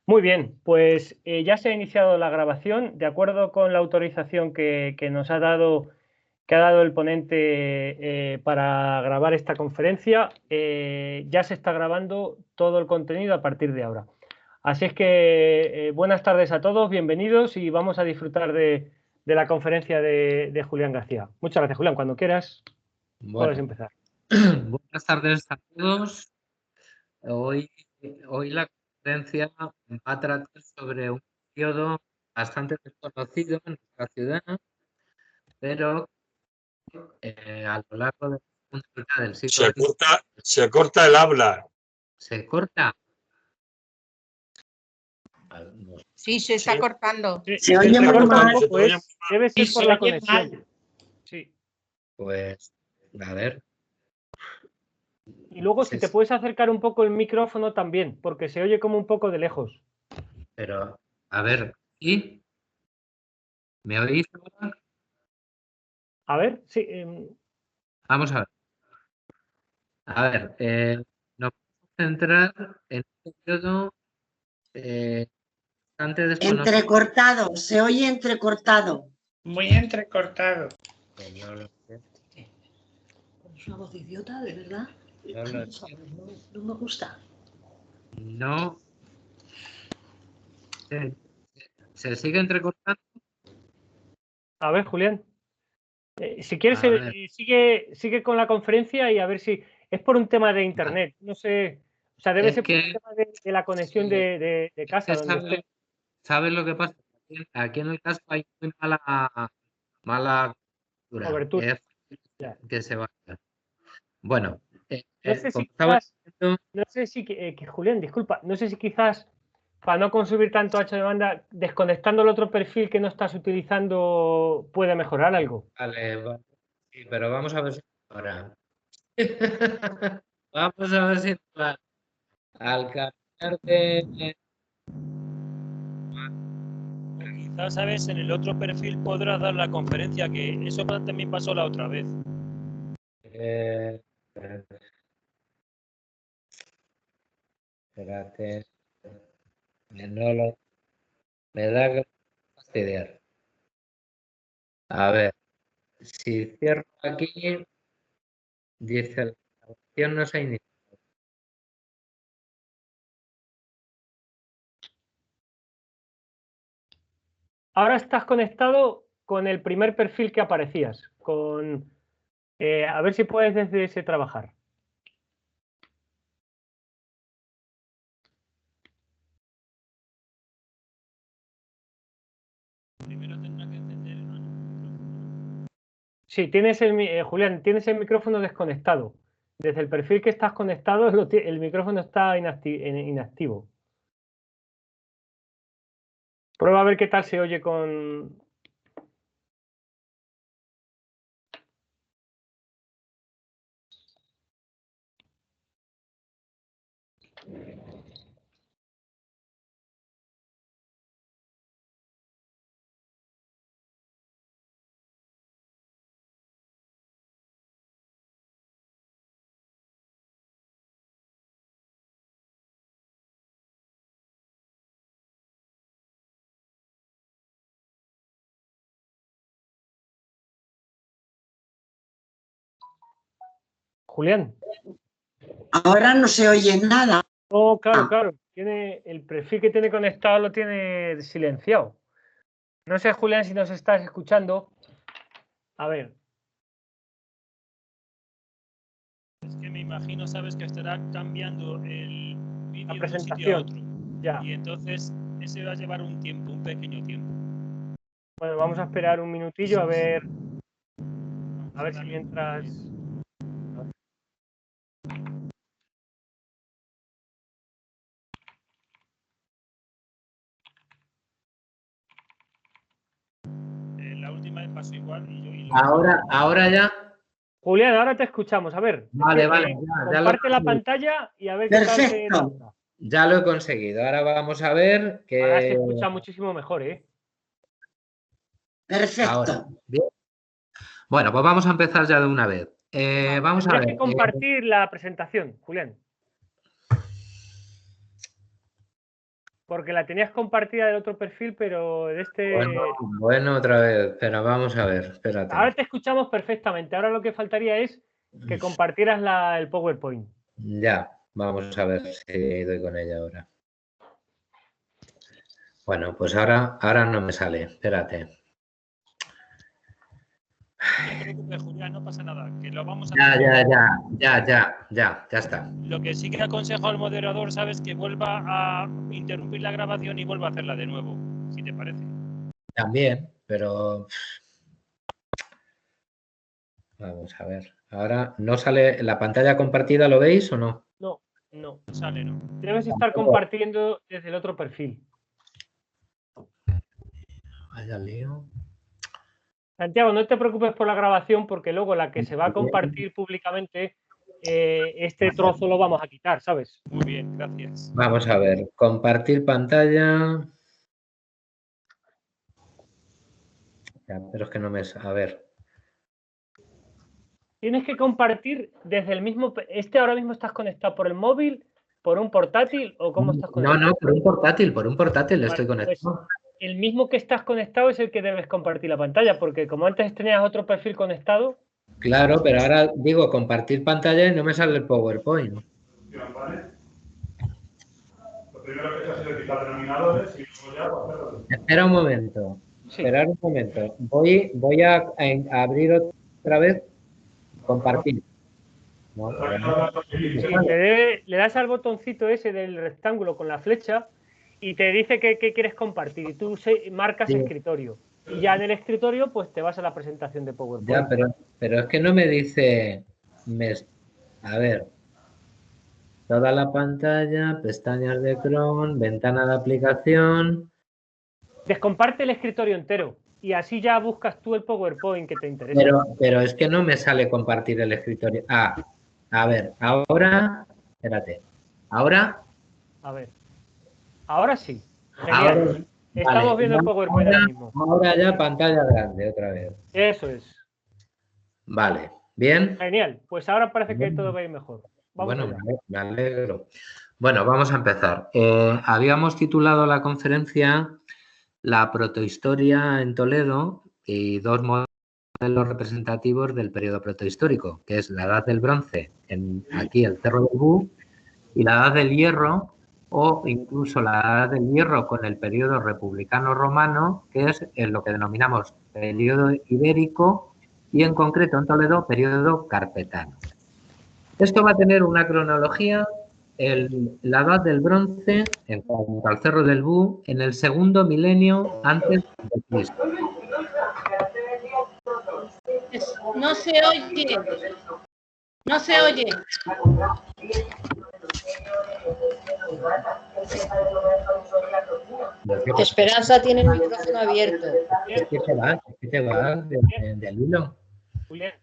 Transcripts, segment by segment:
Muy bien, pues ya se ha iniciado la grabación. De acuerdo con la autorización que nos ha dado, que ha dado el ponente para grabar esta conferencia, ya se está grabando todo el contenido a partir de ahora. Así es que buenas tardes a todos, bienvenidos y vamos a disfrutar de la conferencia de Julián García. Muchas gracias, Julián. Cuando quieras, puedes Bueno, empezar. buenas tardes a todos. Hoy la conferencia va a tratar sobre un periodo bastante desconocido en nuestra ciudad, pero a lo largo de la segunda mitad del siglo XX Se corta el habla. se corta. Sí, se está cortando. Se oye muy mal. Pues debe ser por la conexión. Sí. Pues, a ver. Y luego si te puedes acercar un poco el micrófono también, porque se oye como un poco de lejos. Pero, a ver, ¿y? ¿Me oís ahora? A ver, sí. Vamos a ver. A ver, nos vamos a centrar en un periodo bastante desconocido. Entrecortado, se oye entrecortado. Muy entrecortado. No lo sé. Es una voz idiota, de verdad. No me gusta. No. ¿Se sigue entrecortando? A ver, Julián. Si quieres, sigue con la conferencia y a ver si es por un tema de internet. No sé, o sea, debe ser por un tema de la conexión de casa. ¿Sabes lo que pasa? Aquí en el casco hay muy mala cobertura. Que se vaya. Bueno, no sé si Julián, disculpa, no sé si quizás para no consumir tanto ancho de banda, desconectando el otro perfil que no estás utilizando, puede mejorar algo. Vale. Sí, pero vamos a ver si ahora. Vamos a ver si al cambiar de... Quizás, ¿sabes? En el otro perfil podrás dar la conferencia, que eso también pasó la otra vez. Espérate. Me da que fastidiar. A ver, si cierro aquí, dice la grabación no se ha iniciado. Ahora estás conectado con el primer perfil que aparecías, a ver si puedes desde ese trabajar. Primero tendrá que encender el micrófono. Sí, Julián, tienes el micrófono desconectado. Desde el perfil que estás conectado, el micrófono está inactivo. Prueba a ver qué tal se oye con... Julián. Ahora no se oye nada. Oh, claro. El perfil que tiene conectado lo tiene silenciado. No sé, Julián, si nos estás escuchando. A ver. Es que me imagino, sabes, que estará cambiando el vídeo de un sitio a otro. Ya. Y entonces ese va a llevar un pequeño tiempo. Bueno, vamos a esperar un minutillo a ver si mientras... La última vez pasó igual y yo... Ahora ya. Julián, ahora te escuchamos. A ver. Vale. Comparte la pantalla y a ver qué tal se nota. Ya lo he conseguido. Ahora vamos a ver que... Ahora se escucha muchísimo mejor, ¿eh? Perfecto. Ahora, bien. Bueno, pues vamos a empezar ya de una vez. Vamos a ver. Tendrías que compartir la presentación, Julián. Porque la tenías compartida del otro perfil, pero de este... Bueno, otra vez, pero vamos a ver, espérate. Ahora te escuchamos perfectamente. Ahora lo que faltaría es que compartieras el PowerPoint. Ya, vamos a ver si doy con ella ahora. Bueno, pues ahora no me sale, espérate. No te preocupes, Julián, no pasa nada, que lo vamos a Ya está. Lo que sí que aconsejo al moderador, sabes, que vuelva a interrumpir la grabación y vuelva a hacerla de nuevo, si te parece. También, pero... Vamos a ver. Ahora no sale la pantalla compartida, ¿lo veis o no? No sale, ¿no? Debes estar compartiendo desde el otro perfil. Vaya lío. Santiago, no te preocupes por la grabación porque luego la que se va a compartir públicamente, este trozo lo vamos a quitar, ¿sabes? Muy bien, gracias. Vamos a ver. Compartir pantalla. Ya, pero es que no me... A ver. Tienes que compartir desde el mismo... ¿Ahora mismo estás conectado por el móvil, por un portátil o cómo estás conectado? No, por un portátil estoy conectado. Pues el mismo que estás conectado es el que debes compartir la pantalla, porque como antes tenías otro perfil conectado... Claro, pero ahora digo compartir pantalla y no me sale el PowerPoint. Lo primero que se hace es quitar denominadores y luego ya hacerlo. Espera un momento. Sí. Esperar un momento. Voy a abrir otra vez compartir. No, Sí, le das al botoncito ese del rectángulo con la flecha y te dice que quieres compartir y tú marcas escritorio. Y ya en el escritorio pues te vas a la presentación de PowerPoint. Ya, pero es que no me dice... A ver. Toda la pantalla, pestañas de Chrome, ventana de aplicación... Descomparte el escritorio entero y así ya buscas tú el PowerPoint que te interesa. Pero es que no me sale compartir el escritorio. A ver, ahora... Espérate. ¿Ahora? A ver. Ahora sí. Genial. Ahora, estamos viendo el PowerPoint ahora mismo. Ahora ya pantalla grande otra vez. Eso es. Vale. ¿Bien? Genial. Pues ahora parece que todo va a ir mejor. Bueno, me alegro. Bueno, vamos a empezar. Habíamos titulado la conferencia La protohistoria en Toledo y dos modelos representativos del periodo protohistórico, que es la Edad del Bronce, aquí el Cerro del Bú, y la Edad del Hierro, o incluso la Edad del Hierro con el periodo republicano romano, que es lo que denominamos periodo ibérico, y en concreto en Toledo, periodo carpetano. Esto va a tener una cronología, la Edad del Bronce, en cuanto al Cerro del Bú, en el segundo milenio antes de Cristo. No se oye. No se oye. Esperanza tiene el micrófono abierto. Es que te va del hilo. Julián.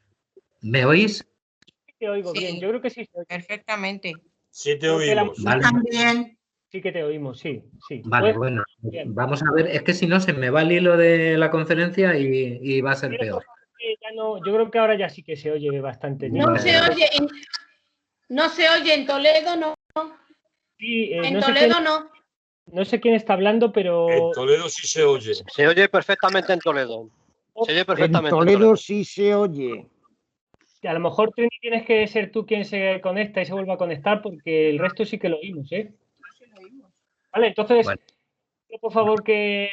¿Me oís? Sí, te oigo bien. Yo creo que sí. Perfectamente. Sí te oímos. Vale. También. Sí que te oímos, sí. Vale, Pues, bueno, bien. vamos a ver. Es que si no, se me va el hilo de la conferencia y va a ser peor. Yo creo que ahora ya sí que se oye bastante. No se oye. No se oye en Toledo, no. Sí, En no Toledo sé no. no sé quién está hablando, pero... En Toledo sí se oye. Se oye perfectamente en Toledo. Se oye perfectamente en Toledo sí se oye. A lo mejor Trini, tienes que ser tú quien se conecta y se vuelva a conectar, porque el resto sí que lo oímos, ¿eh? Vale, entonces, Bueno. por favor, que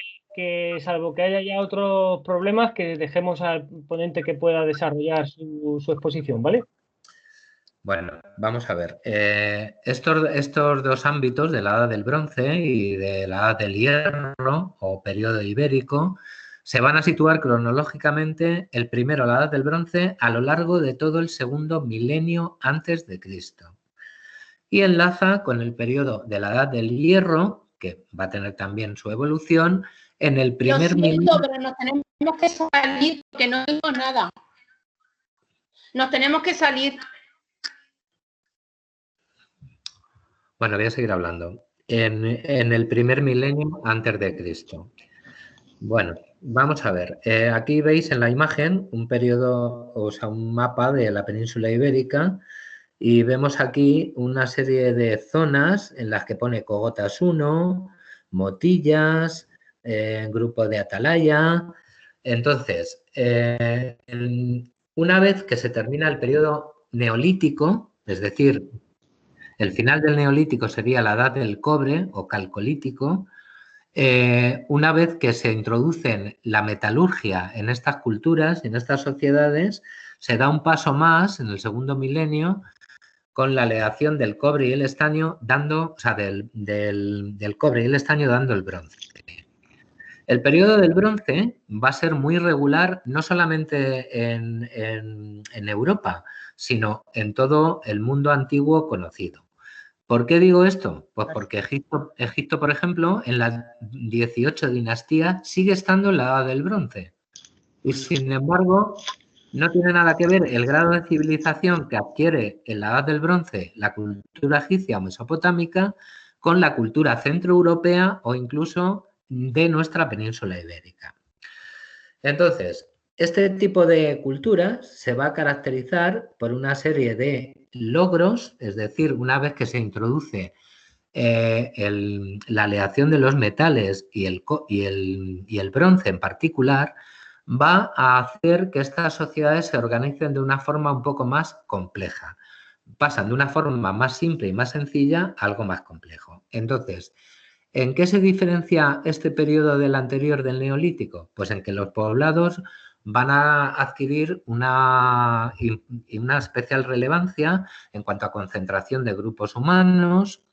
salvo que haya ya otros problemas, que dejemos al ponente que pueda desarrollar su exposición, ¿vale? Bueno, vamos a ver. Estos dos ámbitos de la Edad del Bronce y de la Edad del Hierro o periodo ibérico se van a situar cronológicamente, el primero, la Edad del Bronce, a lo largo de todo el segundo milenio antes de Cristo. Y enlaza con el periodo de la Edad del Hierro, que va a tener también su evolución, en el primer milenio. Pero nos tenemos que salir, que no digo nada. Nos tenemos que salir. Bueno, voy a seguir hablando. En el primer milenio antes de Cristo. Bueno, vamos a ver. Aquí veis en la imagen un periodo, o sea, un mapa de la península ibérica y vemos aquí una serie de zonas en las que pone Cogotas 1, Motillas, grupo de Atalaya. Entonces, una vez que se termina el periodo neolítico, es decir, el final del neolítico sería la edad del cobre o calcolítico, una vez que se introduce la metalurgia en estas culturas, en estas sociedades, se da un paso más en el segundo milenio con la aleación del cobre y el estaño dando, o sea, del cobre y el estaño dando el bronce. El periodo del bronce va a ser muy regular no solamente en Europa, sino en todo el mundo antiguo conocido. ¿Por qué digo esto? Pues porque Egipto, por ejemplo, en la 18 dinastía sigue estando en la edad del bronce. Y sin embargo, no tiene nada que ver el grado de civilización que adquiere en la edad del bronce la cultura egipcia o mesopotámica con la cultura centroeuropea o incluso de nuestra península ibérica. Entonces, este tipo de culturas se va a caracterizar por una serie de logros, es decir, una vez que se introduce la aleación de los metales y el bronce en particular, va a hacer que estas sociedades se organicen de una forma un poco más compleja. Pasan de una forma más simple y más sencilla a algo más complejo. Entonces, ¿en qué se diferencia este periodo del anterior del Neolítico? Pues en que los poblados van a adquirir una especial relevancia en cuanto a concentración de grupos humanos.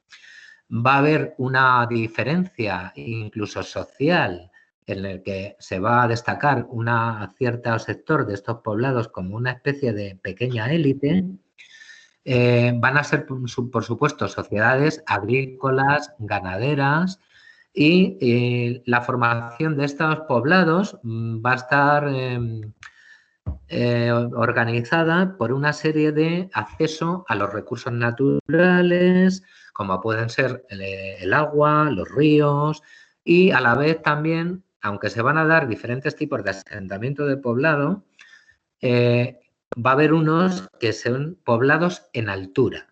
Va a haber una diferencia incluso social en el que se va a destacar un cierto sector de estos poblados como una especie de pequeña élite. Van a ser, por supuesto, sociedades agrícolas, ganaderas, y la formación de estos poblados va a estar organizada por una serie de acceso a los recursos naturales, como pueden ser el agua, los ríos, y a la vez también, aunque se van a dar diferentes tipos de asentamiento de poblado, va a haber unos que son poblados en altura.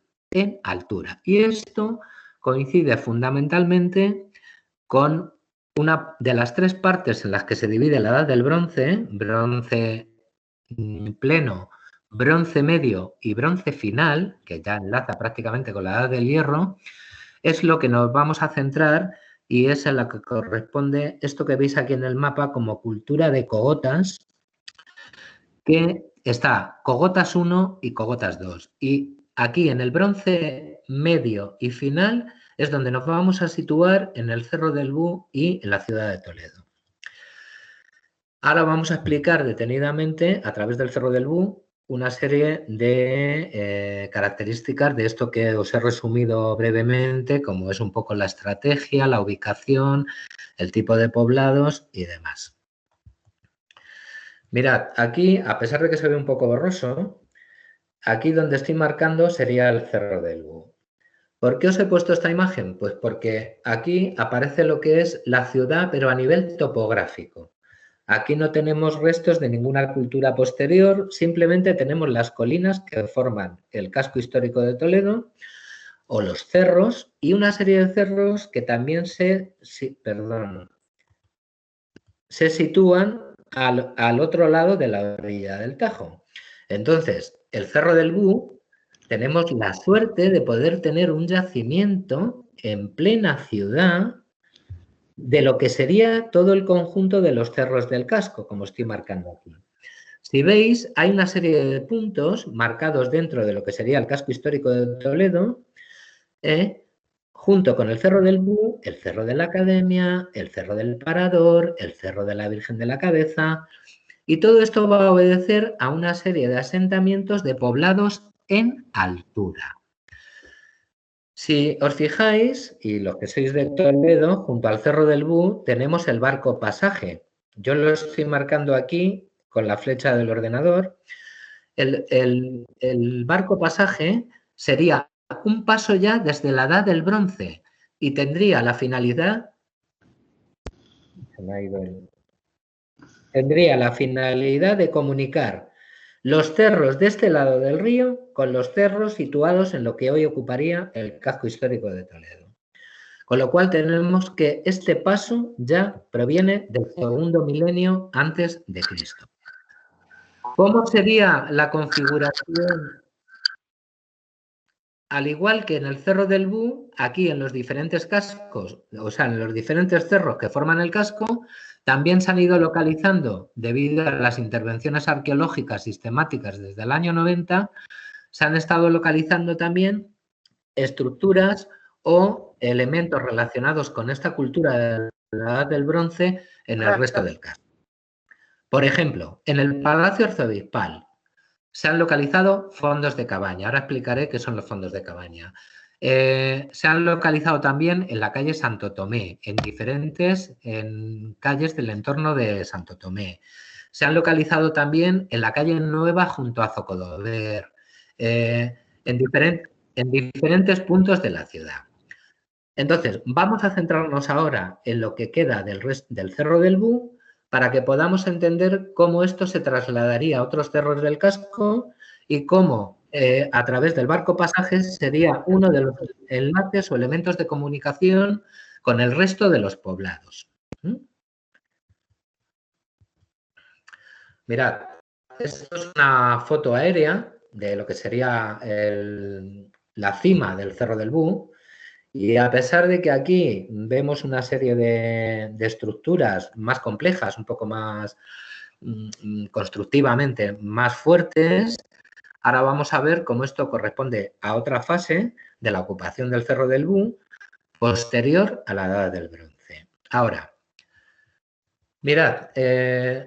Y esto coincide fundamentalmente con una de las tres partes en las que se divide la edad del bronce, bronce pleno, bronce medio y bronce final, que ya enlaza prácticamente con la edad del hierro, es lo que nos vamos a centrar y es en la que corresponde esto que veis aquí en el mapa como cultura de cogotas, que está cogotas 1 y cogotas 2. Y aquí en el bronce medio y final es donde nos vamos a situar en el Cerro del Bú y en la ciudad de Toledo. Ahora vamos a explicar detenidamente, a través del Cerro del Bú, una serie de características de esto que os he resumido brevemente, como es un poco la estrategia, la ubicación, el tipo de poblados y demás. Mirad, aquí, a pesar de que se ve un poco borroso, aquí donde estoy marcando sería el Cerro del Bú. ¿Por qué os he puesto esta imagen? Pues porque aquí aparece lo que es la ciudad, pero a nivel topográfico. Aquí no tenemos restos de ninguna cultura posterior, simplemente tenemos las colinas que forman el casco histórico de Toledo o los cerros y una serie de cerros que también se sitúan al otro lado de la orilla del Tajo. Entonces, el Cerro del Bú, tenemos la suerte de poder tener un yacimiento en plena ciudad de lo que sería todo el conjunto de los cerros del casco, como estoy marcando aquí. Si veis, hay una serie de puntos marcados dentro de lo que sería el casco histórico de Toledo, junto con el Cerro del Bú, el Cerro de la Academia, el Cerro del Parador, el Cerro de la Virgen de la Cabeza, y todo esto va a obedecer a una serie de asentamientos de poblados en altura. Si os fijáis, y los que sois de Toledo, junto al Cerro del Bú tenemos el barco pasaje. Yo lo estoy marcando aquí con la flecha del ordenador. El barco pasaje sería un paso ya desde la edad del bronce y tendría la finalidad... Tendría la finalidad de comunicar los cerros de este lado del río con los cerros situados en lo que hoy ocuparía el casco histórico de Toledo. Con lo cual tenemos que este paso ya proviene del segundo milenio antes de Cristo. ¿Cómo sería la configuración? Al igual que en el Cerro del Bú, aquí en los diferentes cascos, o sea, en los diferentes cerros que forman el casco, también se han ido localizando, debido a las intervenciones arqueológicas sistemáticas desde el año 90, se han estado localizando también estructuras o elementos relacionados con esta cultura de la Edad del Bronce en el resto del casco. Por ejemplo, en el Palacio Arzobispal se han localizado fondos de cabaña. Ahora explicaré qué son los fondos de cabaña. Se han localizado también en la calle Santo Tomé, en diferentes calles del entorno de Santo Tomé. Se han localizado también en la calle Nueva junto a Zocodover, en diferentes puntos de la ciudad. Entonces, vamos a centrarnos ahora en lo que queda del Cerro del Bú para que podamos entender cómo esto se trasladaría a otros cerros del casco y cómo a través del barco pasajes sería uno de los enlaces o elementos de comunicación con el resto de los poblados. Mirad, esto es una foto aérea de lo que sería la cima del Cerro del Bú. Y a pesar de que aquí vemos una serie de estructuras más complejas, un poco más constructivamente más fuertes, ahora vamos a ver cómo esto corresponde a otra fase de la ocupación del Cerro del Bú posterior a la Edad del Bronce. Ahora, mirad,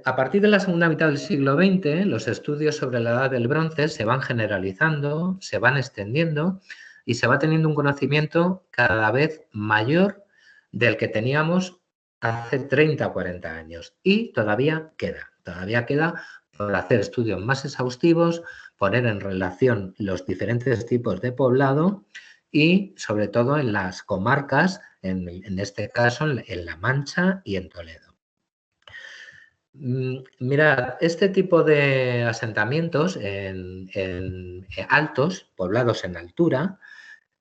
a partir de la segunda mitad del siglo XX, los estudios sobre la Edad del Bronce se van generalizando, se van extendiendo y se va teniendo un conocimiento cada vez mayor del que teníamos hace 30 o 40 años. Y todavía queda por hacer estudios más exhaustivos, poner en relación los diferentes tipos de poblado y, sobre todo, en las comarcas, en este caso, en La Mancha y en Toledo. Mirad, este tipo de asentamientos en altos, poblados en altura,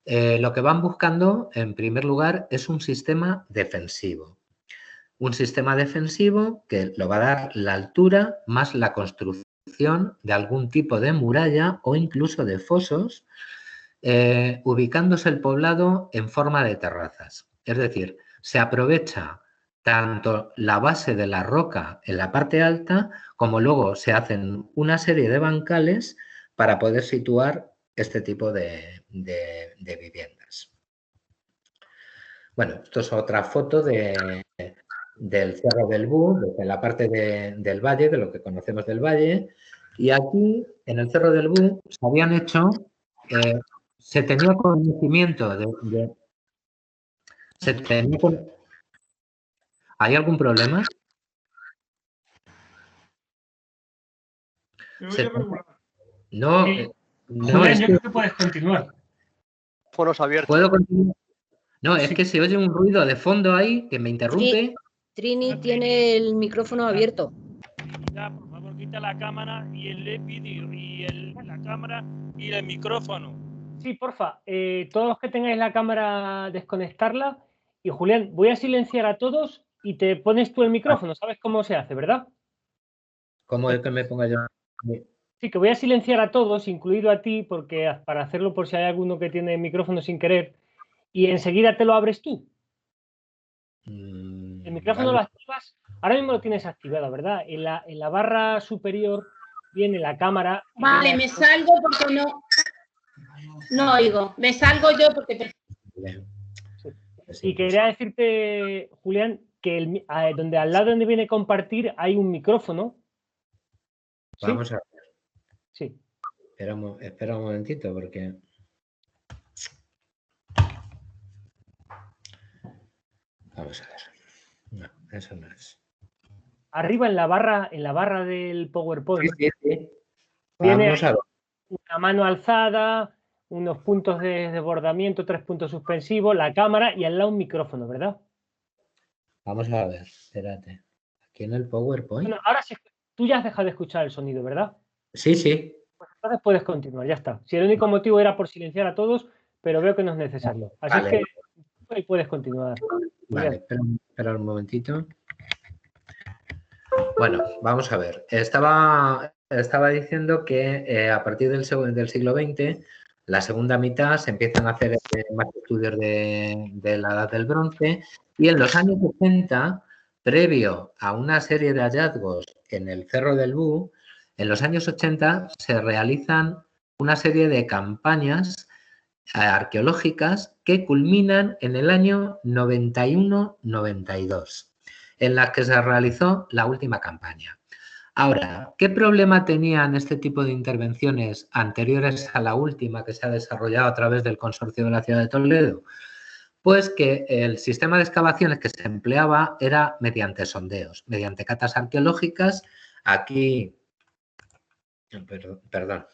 lo que van buscando, en primer lugar, es un sistema defensivo. Un sistema defensivo que lo va a dar la altura más la construcción de algún tipo de muralla o incluso de fosos, ubicándose el poblado en forma de terrazas. Es decir, se aprovecha tanto la base de la roca en la parte alta, como luego se hacen una serie de bancales para poder situar este tipo de viviendas. Bueno, esto es otra foto del Cerro del Bú, desde la parte del valle, de lo que conocemos del valle. Y aquí, en el Cerro del Bú, se habían hecho, se tenía conocimiento ¿Hay algún problema? No, Julián, yo creo que puedes continuar. Foros abiertos. ¿Puedo continuar? No, es que se oye un ruido de fondo ahí que me interrumpe. Trini tiene el micrófono abierto. Por favor, quita la cámara y el vídeo y la cámara y el micrófono. Sí, porfa. Todos los que tengáis la cámara, desconectarla. Y Julián, voy a silenciar a todos y te pones tú el micrófono. ¿Sabes cómo se hace, verdad? ¿Cómo es que me ponga yo? Sí, que voy a silenciar a todos, incluido a ti, porque para hacerlo por si hay alguno que tiene el micrófono sin querer, y enseguida te lo abres tú. El micrófono lo activas, ahora mismo lo tienes activado, ¿verdad? En la barra superior viene la cámara. Vale, me salgo porque no oigo. Me salgo yo porque... Y quería decirte, Julián, que donde al lado donde viene compartir hay un micrófono. ¿Sí? Vamos a ver. Sí. Espera un momentito porque... Vamos a ver. No, eso no es. Arriba en la barra del PowerPoint. Sí. Viene Vamos a ver. Una mano alzada, unos puntos de desbordamiento, 3 puntos suspensivos, la cámara y al lado un micrófono, ¿verdad? Vamos a ver, espérate. Aquí en el PowerPoint. Bueno, ahora sí, tú ya has dejado de escuchar el sonido, ¿verdad? Sí. Pues entonces puedes continuar, ya está. Si el único motivo era por silenciar a todos, pero veo que no es necesario. Así Vale. es que Y puedes continuar. Vale, espera un momentito. Bueno, vamos a ver. Estaba diciendo que a partir del siglo XX, la segunda mitad, se empiezan a hacer más estudios de la Edad del Bronce y en los años 80, previo a una serie de hallazgos en el Cerro del Bú, en los años 80 se realizan una serie de campañas arqueológicas que culminan en el año 91-92, en las que se realizó la última campaña. Ahora, ¿qué problema tenían este tipo de intervenciones anteriores a la última que se ha desarrollado a través del Consorcio de la Ciudad de Toledo? Pues que el sistema de excavaciones que se empleaba era mediante sondeos, mediante catas arqueológicas. Aquí, perdón.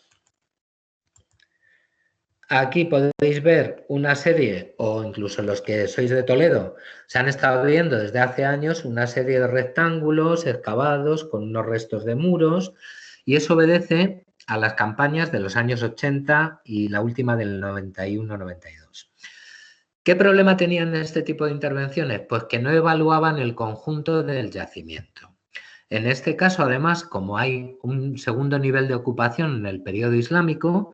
Aquí podéis ver una serie, o incluso los que sois de Toledo, se han estado viendo desde hace años una serie de rectángulos excavados con unos restos de muros, y eso obedece a las campañas de los años 80 y la última del 91-92. ¿Qué problema tenían este tipo de intervenciones? Pues que no evaluaban el conjunto del yacimiento. En este caso, además, como hay un segundo nivel de ocupación en el periodo islámico,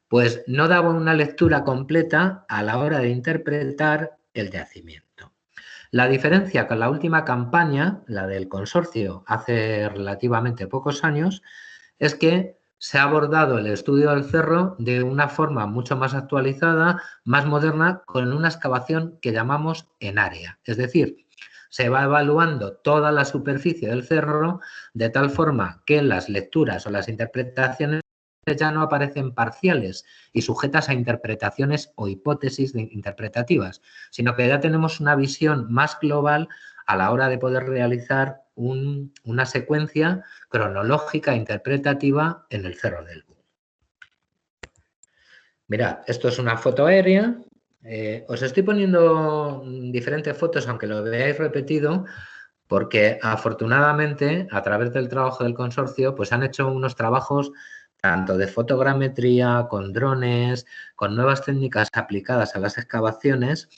pues no daba una lectura completa a la hora de interpretar el yacimiento. La diferencia con la última campaña, la del consorcio hace relativamente pocos años, es que se ha abordado el estudio del cerro de una forma mucho más actualizada, más moderna, con una excavación que llamamos en área. Es decir, se va evaluando toda la superficie del cerro de tal forma que las lecturas o las interpretaciones ya no aparecen parciales y sujetas a interpretaciones o hipótesis interpretativas, sino que ya tenemos una visión más global a la hora de poder realizar una secuencia cronológica interpretativa en el Cerro del Bú. Mirad, esto es una foto aérea. Os estoy poniendo diferentes fotos, aunque lo veáis repetido, porque afortunadamente, a través del trabajo del consorcio, pues han hecho unos trabajos tanto de fotogrametría, con drones, con nuevas técnicas aplicadas a las excavaciones,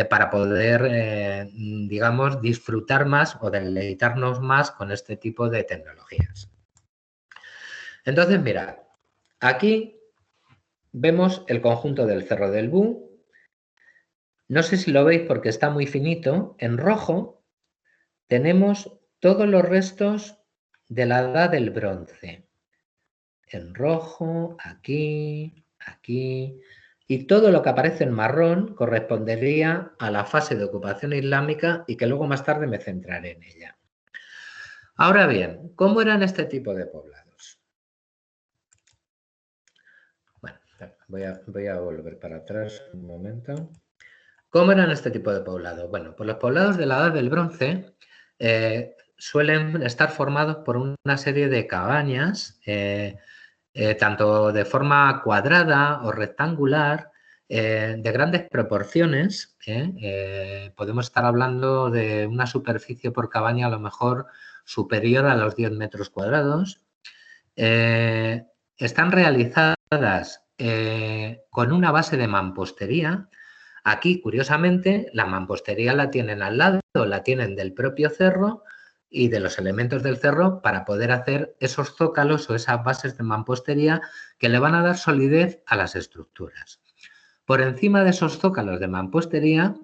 para poder, digamos, disfrutar más o deleitarnos más con este tipo de tecnologías. Entonces, mirad, aquí vemos el conjunto del Cerro del Bú. No sé si lo veis porque está muy finito. En rojo tenemos todos los restos de la Edad del Bronce. En rojo, aquí, aquí, y todo lo que aparece en marrón correspondería a la fase de ocupación islámica y que luego más tarde me centraré en ella. Ahora bien, ¿cómo eran este tipo de poblados? Bueno, voy a volver para atrás un momento. ¿Cómo eran este tipo de poblados? Bueno, pues los poblados de la Edad del Bronce suelen estar formados por una serie de cabañas, tanto de forma cuadrada o rectangular, de grandes proporciones. Podemos estar hablando de una superficie por cabaña a lo mejor superior a los 10 metros cuadrados. Están realizadas con una base de mampostería. Aquí, curiosamente, la mampostería la tienen al lado, la tienen del propio cerro y de los elementos del cerro para poder hacer esos zócalos o esas bases de mampostería que le van a dar solidez a las estructuras. Por encima de esos zócalos de mampostería,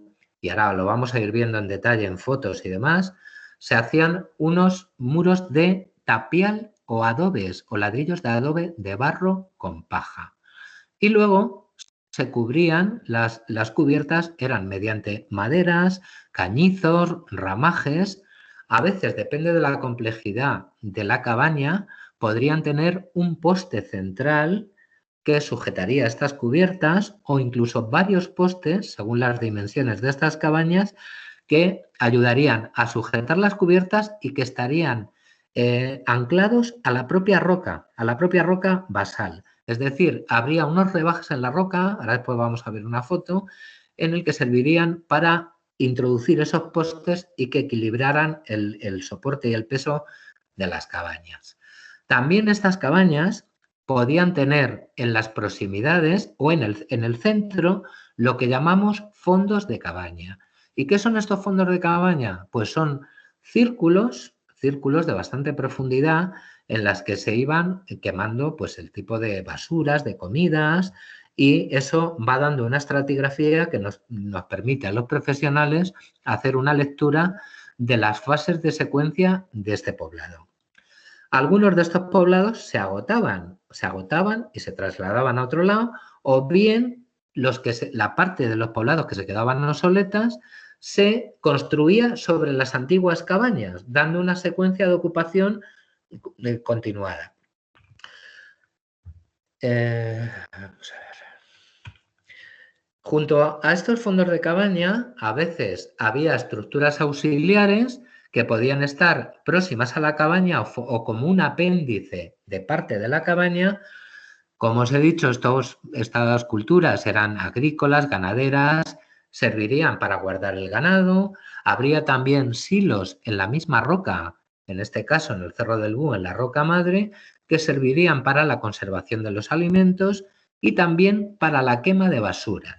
y ahora lo vamos a ir viendo en detalle en fotos y demás, se hacían unos muros de tapial o adobes o ladrillos de adobe de barro con paja. Y luego se cubrían, las cubiertas eran mediante maderas, cañizos, ramajes. A veces, depende de la complejidad de la cabaña, podrían tener un poste central que sujetaría estas cubiertas o incluso varios postes, según las dimensiones de estas cabañas, que ayudarían a sujetar las cubiertas y que estarían anclados a la propia roca basal. Es decir, habría unos rebajes en la roca, ahora después vamos a ver una foto, en el que servirían para introducir esos postes y que equilibraran el soporte y el peso de las cabañas. También estas cabañas podían tener en las proximidades o en el centro lo que llamamos fondos de cabaña. ¿Y qué son estos fondos de cabaña? Pues son círculos de bastante profundidad en las que se iban quemando pues el tipo de basuras, de comidas, y eso va dando una estratigrafía que nos permite a los profesionales hacer una lectura de las fases de secuencia de este poblado. Algunos de estos poblados se agotaban y se trasladaban a otro lado, o bien la parte de los poblados que se quedaban obsoletas se construía sobre las antiguas cabañas, dando una secuencia de ocupación continuada. Vamos a ver. Junto a estos fondos de cabaña, a veces había estructuras auxiliares que podían estar próximas a la cabaña o como un apéndice de parte de la cabaña. Como os he dicho, estas culturas eran agrícolas, ganaderas, servirían para guardar el ganado. Habría también silos en la misma roca, en este caso en el Cerro del Bú, en la roca madre, que servirían para la conservación de los alimentos y también para la quema de basuras.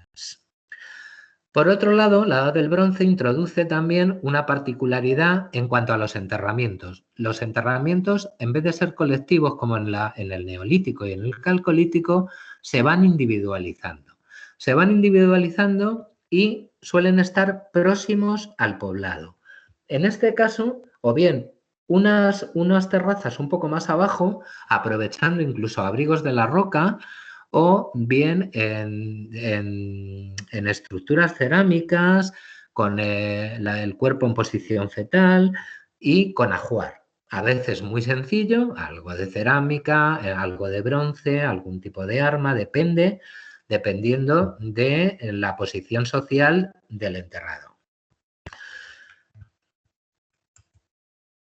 Por otro lado, la Edad del Bronce introduce también una particularidad en cuanto a los enterramientos. Los enterramientos, en vez de ser colectivos como en el Neolítico y en el Calcolítico, se van individualizando. Se van individualizando y suelen estar próximos al poblado. En este caso, o bien unas terrazas un poco más abajo, aprovechando incluso abrigos de la roca, o bien en estructuras cerámicas, con el cuerpo en posición fetal y con ajuar. A veces muy sencillo, algo de cerámica, algo de bronce, algún tipo de arma, dependiendo de la posición social del enterrado.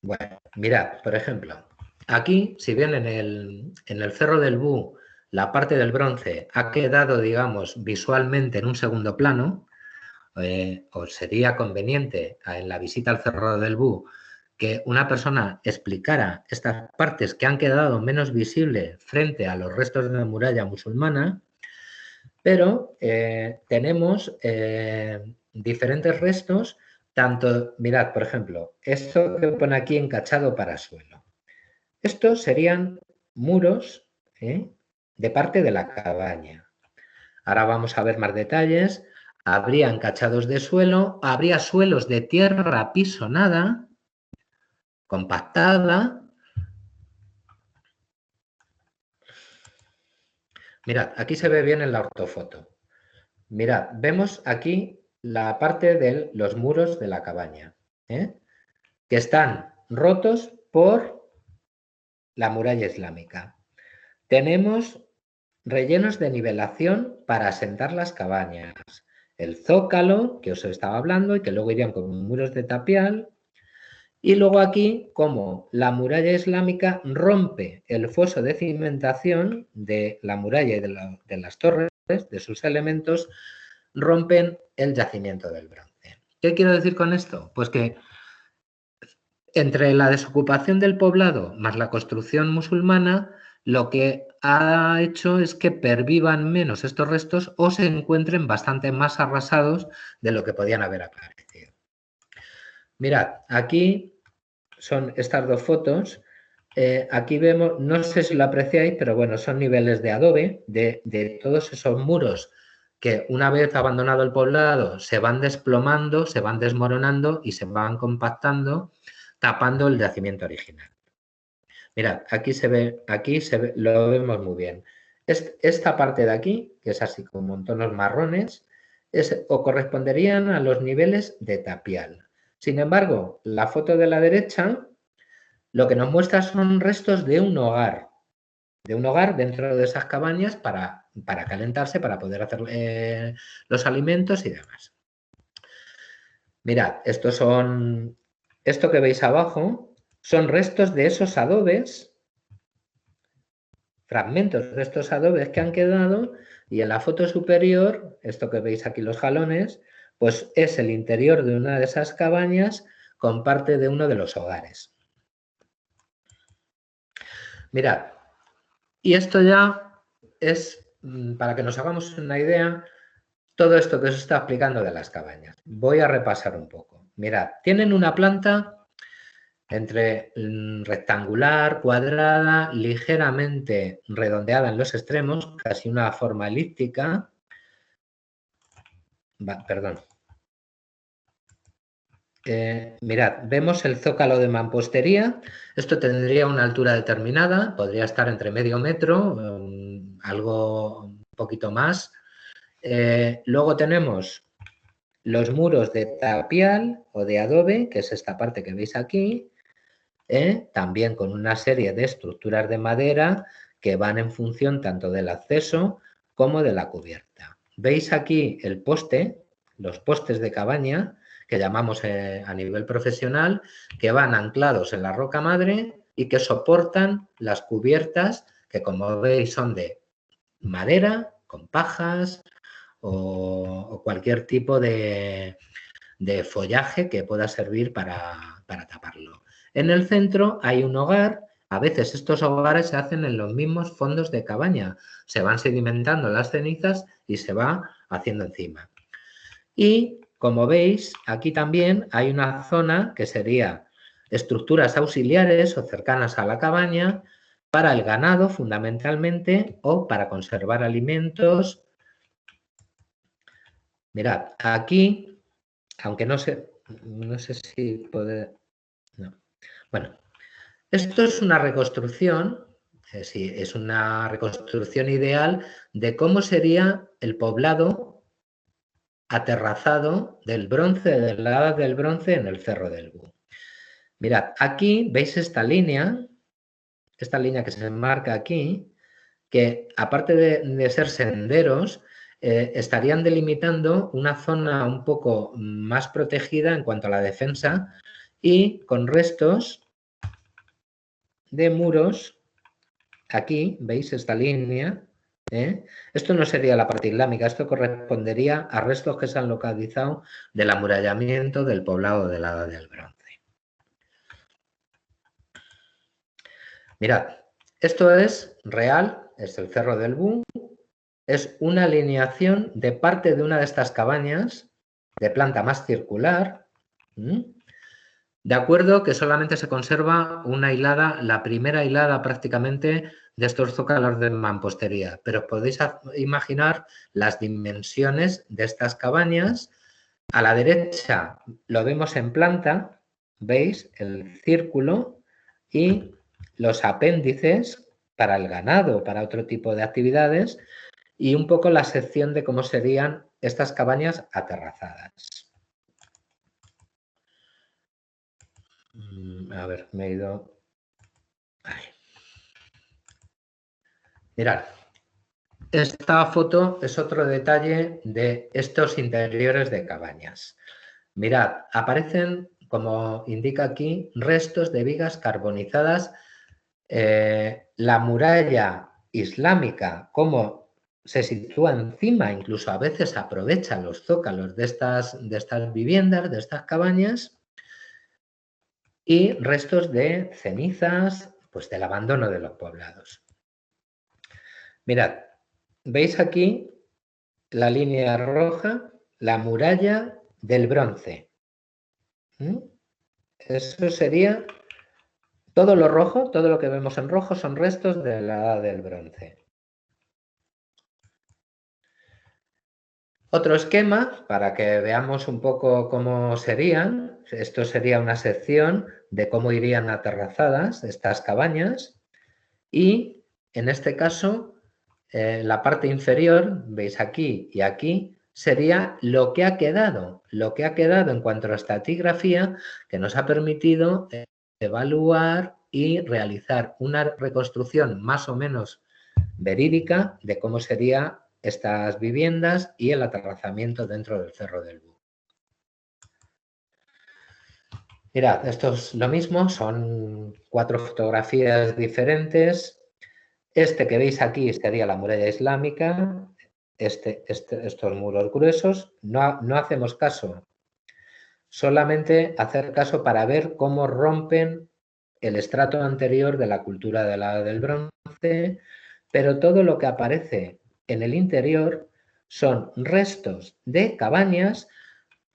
Bueno, mirad, por ejemplo, aquí, si bien en el Cerro del Bú la parte del bronce ha quedado, digamos, visualmente en un segundo plano, os sería conveniente en la visita al Cerro del Bú que una persona explicara estas partes que han quedado menos visibles frente a los restos de la muralla musulmana, pero tenemos diferentes restos, tanto, mirad, por ejemplo, esto que pone aquí encachado para suelo. Estos serían muros, de parte de la cabaña. Ahora vamos a ver más detalles. Habría encachados de suelo, habría suelos de tierra apisonada, compactada. Mirad, aquí se ve bien en la ortofoto. Mirad, vemos aquí la parte de los muros de la cabaña, que están rotos por la muralla islámica. Tenemos rellenos de nivelación para asentar las cabañas. El zócalo, que os estaba hablando, y que luego irían con muros de tapial. Y luego aquí, como la muralla islámica rompe el foso de cimentación de la muralla y de las torres, de sus elementos, rompen el yacimiento del bronce. ¿Qué quiero decir con esto? Pues que entre la desocupación del poblado más la construcción musulmana, lo que ha hecho es que pervivan menos estos restos o se encuentren bastante más arrasados de lo que podían haber aparecido. Mirad, aquí son estas dos fotos. Aquí vemos, no sé si lo apreciáis, pero bueno, son niveles de adobe de todos esos muros que una vez abandonado el poblado se van desplomando, se van desmoronando y se van compactando, tapando el yacimiento original. Mirad, aquí se ve, lo vemos muy bien. Esta parte de aquí, que es así como en tonos marrones, o corresponderían a los niveles de tapial. Sin embargo, la foto de la derecha lo que nos muestra son restos de un hogar dentro de esas cabañas para calentarse, para poder hacer los alimentos y demás. Mirad, esto que veis abajo son restos de esos adobes, fragmentos de estos adobes que han quedado, y en la foto superior, esto que veis aquí los jalones, pues es el interior de una de esas cabañas con parte de uno de los hogares. Mirad, y esto ya es, para que nos hagamos una idea, todo esto que os está explicando de las cabañas. Voy a repasar un poco. Mirad, tienen una planta entre rectangular, cuadrada, ligeramente redondeada en los extremos, casi una forma elíptica. Perdón. Mirad, vemos el zócalo de mampostería. Esto tendría una altura determinada, podría estar entre medio metro, algo un poquito más. Luego tenemos los muros de tapial o de adobe, que es esta parte que veis aquí, también con una serie de estructuras de madera que van en función tanto del acceso como de la cubierta. Veis aquí el poste, los postes de cabaña, que llamamos a nivel profesional, que van anclados en la roca madre y que soportan las cubiertas que, como veis, son de madera, con pajas o cualquier tipo de follaje que pueda servir para taparlo. En el centro hay un hogar. A veces estos hogares se hacen en los mismos fondos de cabaña. Se van sedimentando las cenizas y se va haciendo encima. Y, como veis, aquí también hay una zona que sería estructuras auxiliares o cercanas a la cabaña para el ganado, fundamentalmente, o para conservar alimentos. Mirad, aquí, aunque no sé si puede... No. Bueno, esto es una reconstrucción, es una reconstrucción ideal de cómo sería el poblado aterrazado del bronce, de la edad del bronce en el Cerro del Bú. Mirad, aquí veis esta línea que se marca aquí, que aparte de ser senderos, estarían delimitando una zona un poco más protegida en cuanto a la defensa y con restos de muros. Aquí veis esta línea. Esto no sería la parte islámica, esto correspondería a restos que se han localizado del amurallamiento del poblado de la Edad del Bronce. Mirad, esto es real, es el Cerro del Bú, es una alineación de parte de una de estas cabañas de planta más circular. De acuerdo que solamente se conserva una hilada, la primera hilada prácticamente de estos zócalos de mampostería, pero podéis imaginar las dimensiones de estas cabañas. A la derecha lo vemos en planta, veis el círculo y los apéndices para el ganado, para otro tipo de actividades, y un poco la sección de cómo serían estas cabañas aterrazadas. A ver, me he ido... Ahí. Mirad, esta foto es otro detalle de estos interiores de cabañas. Mirad, aparecen, como indica aquí, restos de vigas carbonizadas. La muralla islámica, como se sitúa encima, incluso a veces aprovecha los zócalos de estas viviendas, de estas cabañas, y restos de cenizas, pues del abandono de los poblados. Mirad, veis aquí la línea roja, la muralla del bronce. Eso sería todo lo rojo, todo lo que vemos en rojo son restos de la Edad del Bronce. Otro esquema, para que veamos un poco cómo serían, esto sería una sección de cómo irían aterrazadas estas cabañas y, en este caso, la parte inferior, veis aquí y aquí, sería lo que ha quedado en cuanto a estratigrafía que nos ha permitido evaluar y realizar una reconstrucción más o menos verídica de cómo serían estas viviendas y el aterrazamiento dentro del Cerro del Bú. Mirad, esto es lo mismo, son 4 fotografías diferentes. Este que veis aquí sería la muralla islámica, estos muros gruesos. No hacemos caso, solamente hacer caso para ver cómo rompen el estrato anterior de la cultura de la Edad del Bronce, pero todo lo que aparece en el interior son restos de cabañas,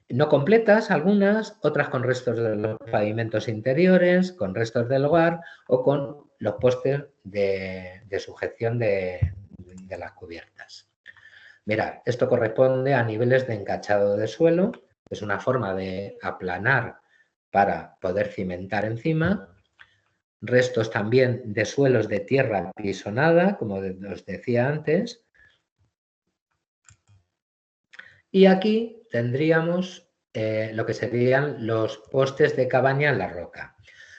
no completas algunas, otras con restos de los pavimentos interiores, con restos del hogar o con los postes de sujeción de las cubiertas. Mirad, esto corresponde a niveles de encachado de suelo, es una forma de aplanar para poder cimentar encima. Restos también de suelos de tierra pisonada, como os decía antes. Y aquí tendríamos lo que serían los postes de cabaña en la roca.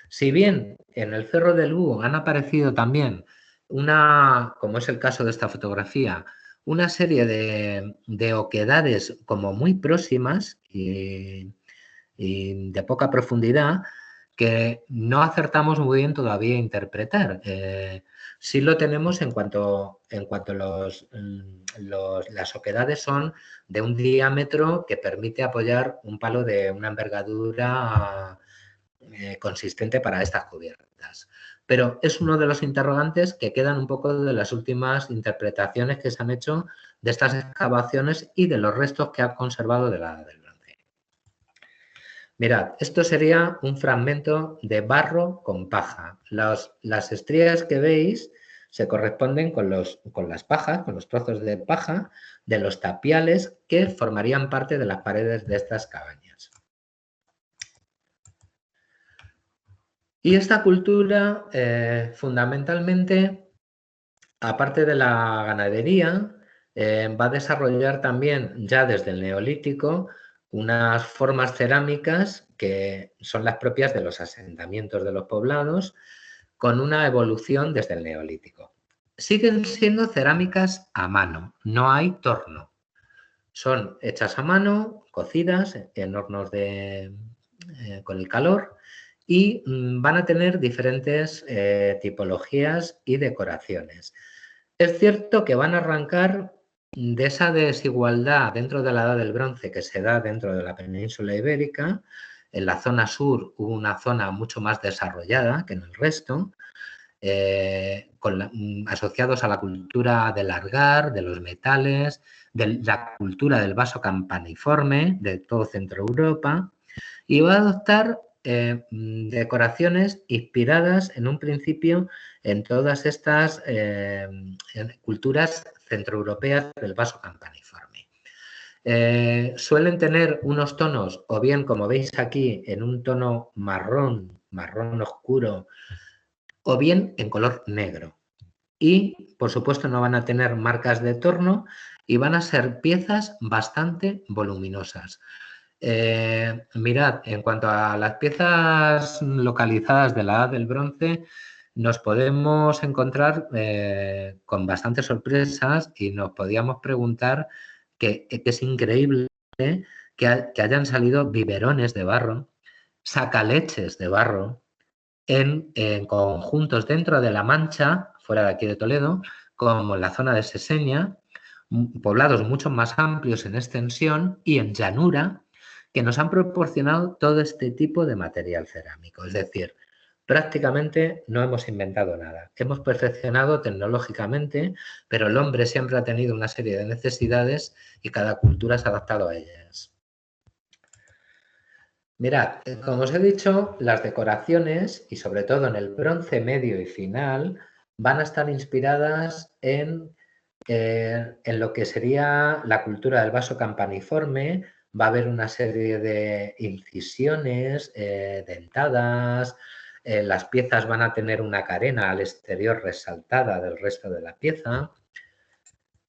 Si bien en el Cerro del Búho han aparecido también como es el caso de esta fotografía, una serie de oquedades como muy próximas y de poca profundidad que no acertamos muy bien todavía a interpretar. Sí lo tenemos en cuanto las oquedades son de un diámetro que permite apoyar un palo de una envergadura consistente para estas cubiertas. Pero es uno de los interrogantes que quedan un poco de las últimas interpretaciones que se han hecho de estas excavaciones y de los restos que ha conservado de la Edad del Bronce. Mirad, esto sería un fragmento de barro con paja. Las estrías que veis se corresponden con las pajas, con los trozos de paja de los tapiales que formarían parte de las paredes de estas cabañas. Y esta cultura, fundamentalmente, aparte de la ganadería, va a desarrollar también, ya desde el Neolítico, unas formas cerámicas que son las propias de los asentamientos de los poblados, con una evolución desde el Neolítico. Siguen siendo cerámicas a mano, no hay torno. Son hechas a mano, cocidas en hornos con el calor, y van a tener diferentes tipologías y decoraciones. Es cierto que van a arrancar de esa desigualdad dentro de la Edad del Bronce que se da dentro de la península ibérica. En la zona sur hubo una zona mucho más desarrollada que en el resto, asociados a la cultura del argar, de los metales, de la cultura del vaso campaniforme de todo Centro Europa, y va a adoptar decoraciones inspiradas en un principio en todas estas culturas centroeuropeas del vaso campaniforme. Suelen tener unos tonos, o bien como veis aquí, en un tono marrón oscuro, o bien en color negro. Y, por supuesto, no van a tener marcas de torno y van a ser piezas bastante voluminosas. Mirad, en cuanto a las piezas localizadas de la Edad del Bronce, nos podemos encontrar con bastantes sorpresas y nos podíamos preguntar que es increíble que hayan salido biberones de barro, sacaleches de barro, en conjuntos dentro de La Mancha, fuera de aquí de Toledo, como en la zona de Seseña, poblados mucho más amplios en extensión y en llanura, que nos han proporcionado todo este tipo de material cerámico. Es decir, prácticamente no hemos inventado nada. Hemos perfeccionado tecnológicamente, pero el hombre siempre ha tenido una serie de necesidades y cada cultura se ha adaptado a ellas. Mirad, como os he dicho, las decoraciones, y sobre todo en el bronce medio y final, van a estar inspiradas en lo que sería la cultura del vaso campaniforme. Va a haber una serie de incisiones dentadas, las piezas van a tener una carena al exterior resaltada del resto de la pieza,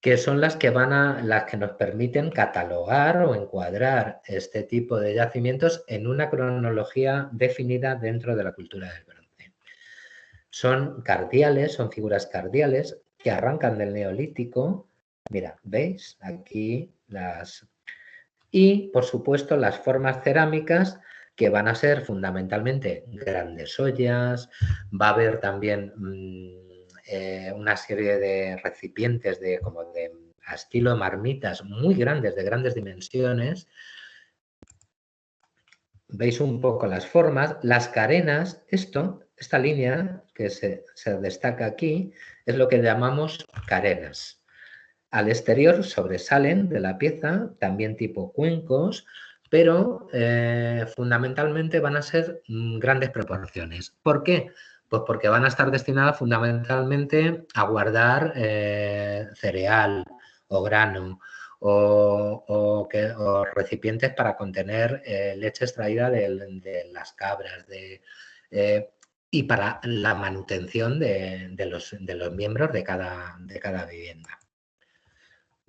que son las que nos permiten catalogar o encuadrar este tipo de yacimientos en una cronología definida dentro de la cultura del bronce. Son cardiales, son figuras cardiales que arrancan del Neolítico. Mira, ¿veis? Aquí las... Y, por supuesto, las formas cerámicas que van a ser fundamentalmente grandes ollas. Va a haber también una serie de recipientes a estilo marmitas muy grandes, de grandes dimensiones. Veis un poco las formas, las carenas. Esta línea que se destaca aquí es lo que llamamos carenas. Al exterior sobresalen de la pieza, también tipo cuencos, pero fundamentalmente van a ser grandes proporciones. ¿Por qué? Pues porque van a estar destinadas fundamentalmente a guardar cereal o grano o recipientes para contener leche extraída de las cabras y para la manutención de los miembros de cada vivienda.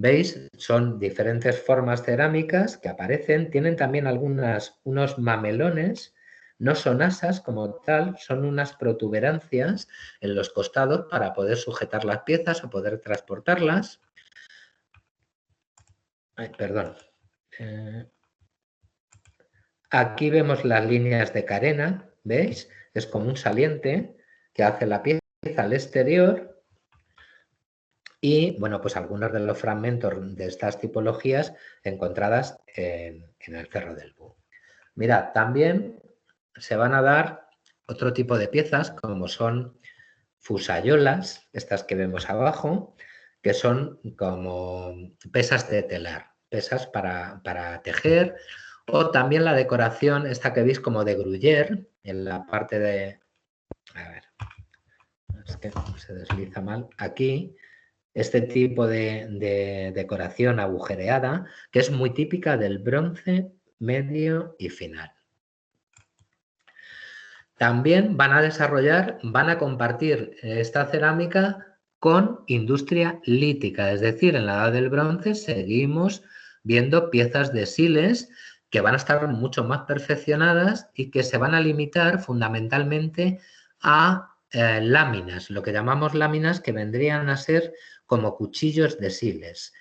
¿Veis? Son diferentes formas cerámicas que aparecen. Tienen también unos mamelones. No son asas como tal, son unas protuberancias en los costados para poder sujetar las piezas o poder transportarlas. Ay, perdón. Aquí vemos las líneas de carena, ¿veis? Es como un saliente que hace la pieza al exterior. Y, bueno, pues algunos de los fragmentos de estas tipologías encontradas en el Cerro del Bú. Mirad, también se van a dar otro tipo de piezas, como son fusayolas, estas que vemos abajo, que son como pesas de telar, pesas para tejer, o también la decoración, esta que veis como de Gruyère, en la parte de... A ver, es que se desliza mal. Aquí... Este tipo de decoración agujereada, que es muy típica del bronce medio y final. También van a compartir esta cerámica con industria lítica, es decir, en la Edad del Bronce seguimos viendo piezas de siles que van a estar mucho más perfeccionadas y que se van a limitar fundamentalmente a láminas, lo que llamamos láminas, que vendrían a ser como cuchillos de siles.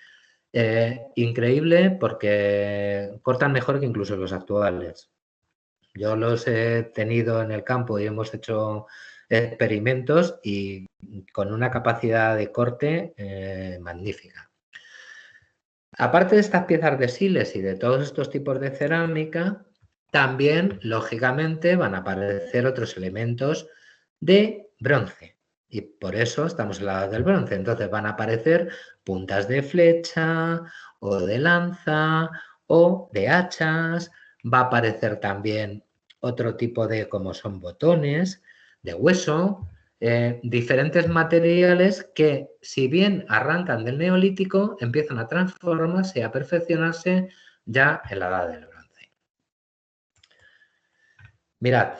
Increíble porque cortan mejor que incluso los actuales. Yo los he tenido en el campo y hemos hecho experimentos y con una capacidad de corte magnífica. Aparte de estas piezas de siles y de todos estos tipos de cerámica, también, lógicamente, van a aparecer otros elementos de bronce. Y por eso estamos en la edad del bronce. Entonces van a aparecer puntas de flecha o de lanza o de hachas. Va a aparecer también otro tipo de, como son botones, de hueso, diferentes materiales que, si bien arrancan del Neolítico, empiezan a transformarse y a perfeccionarse ya en la edad del bronce. Mirad,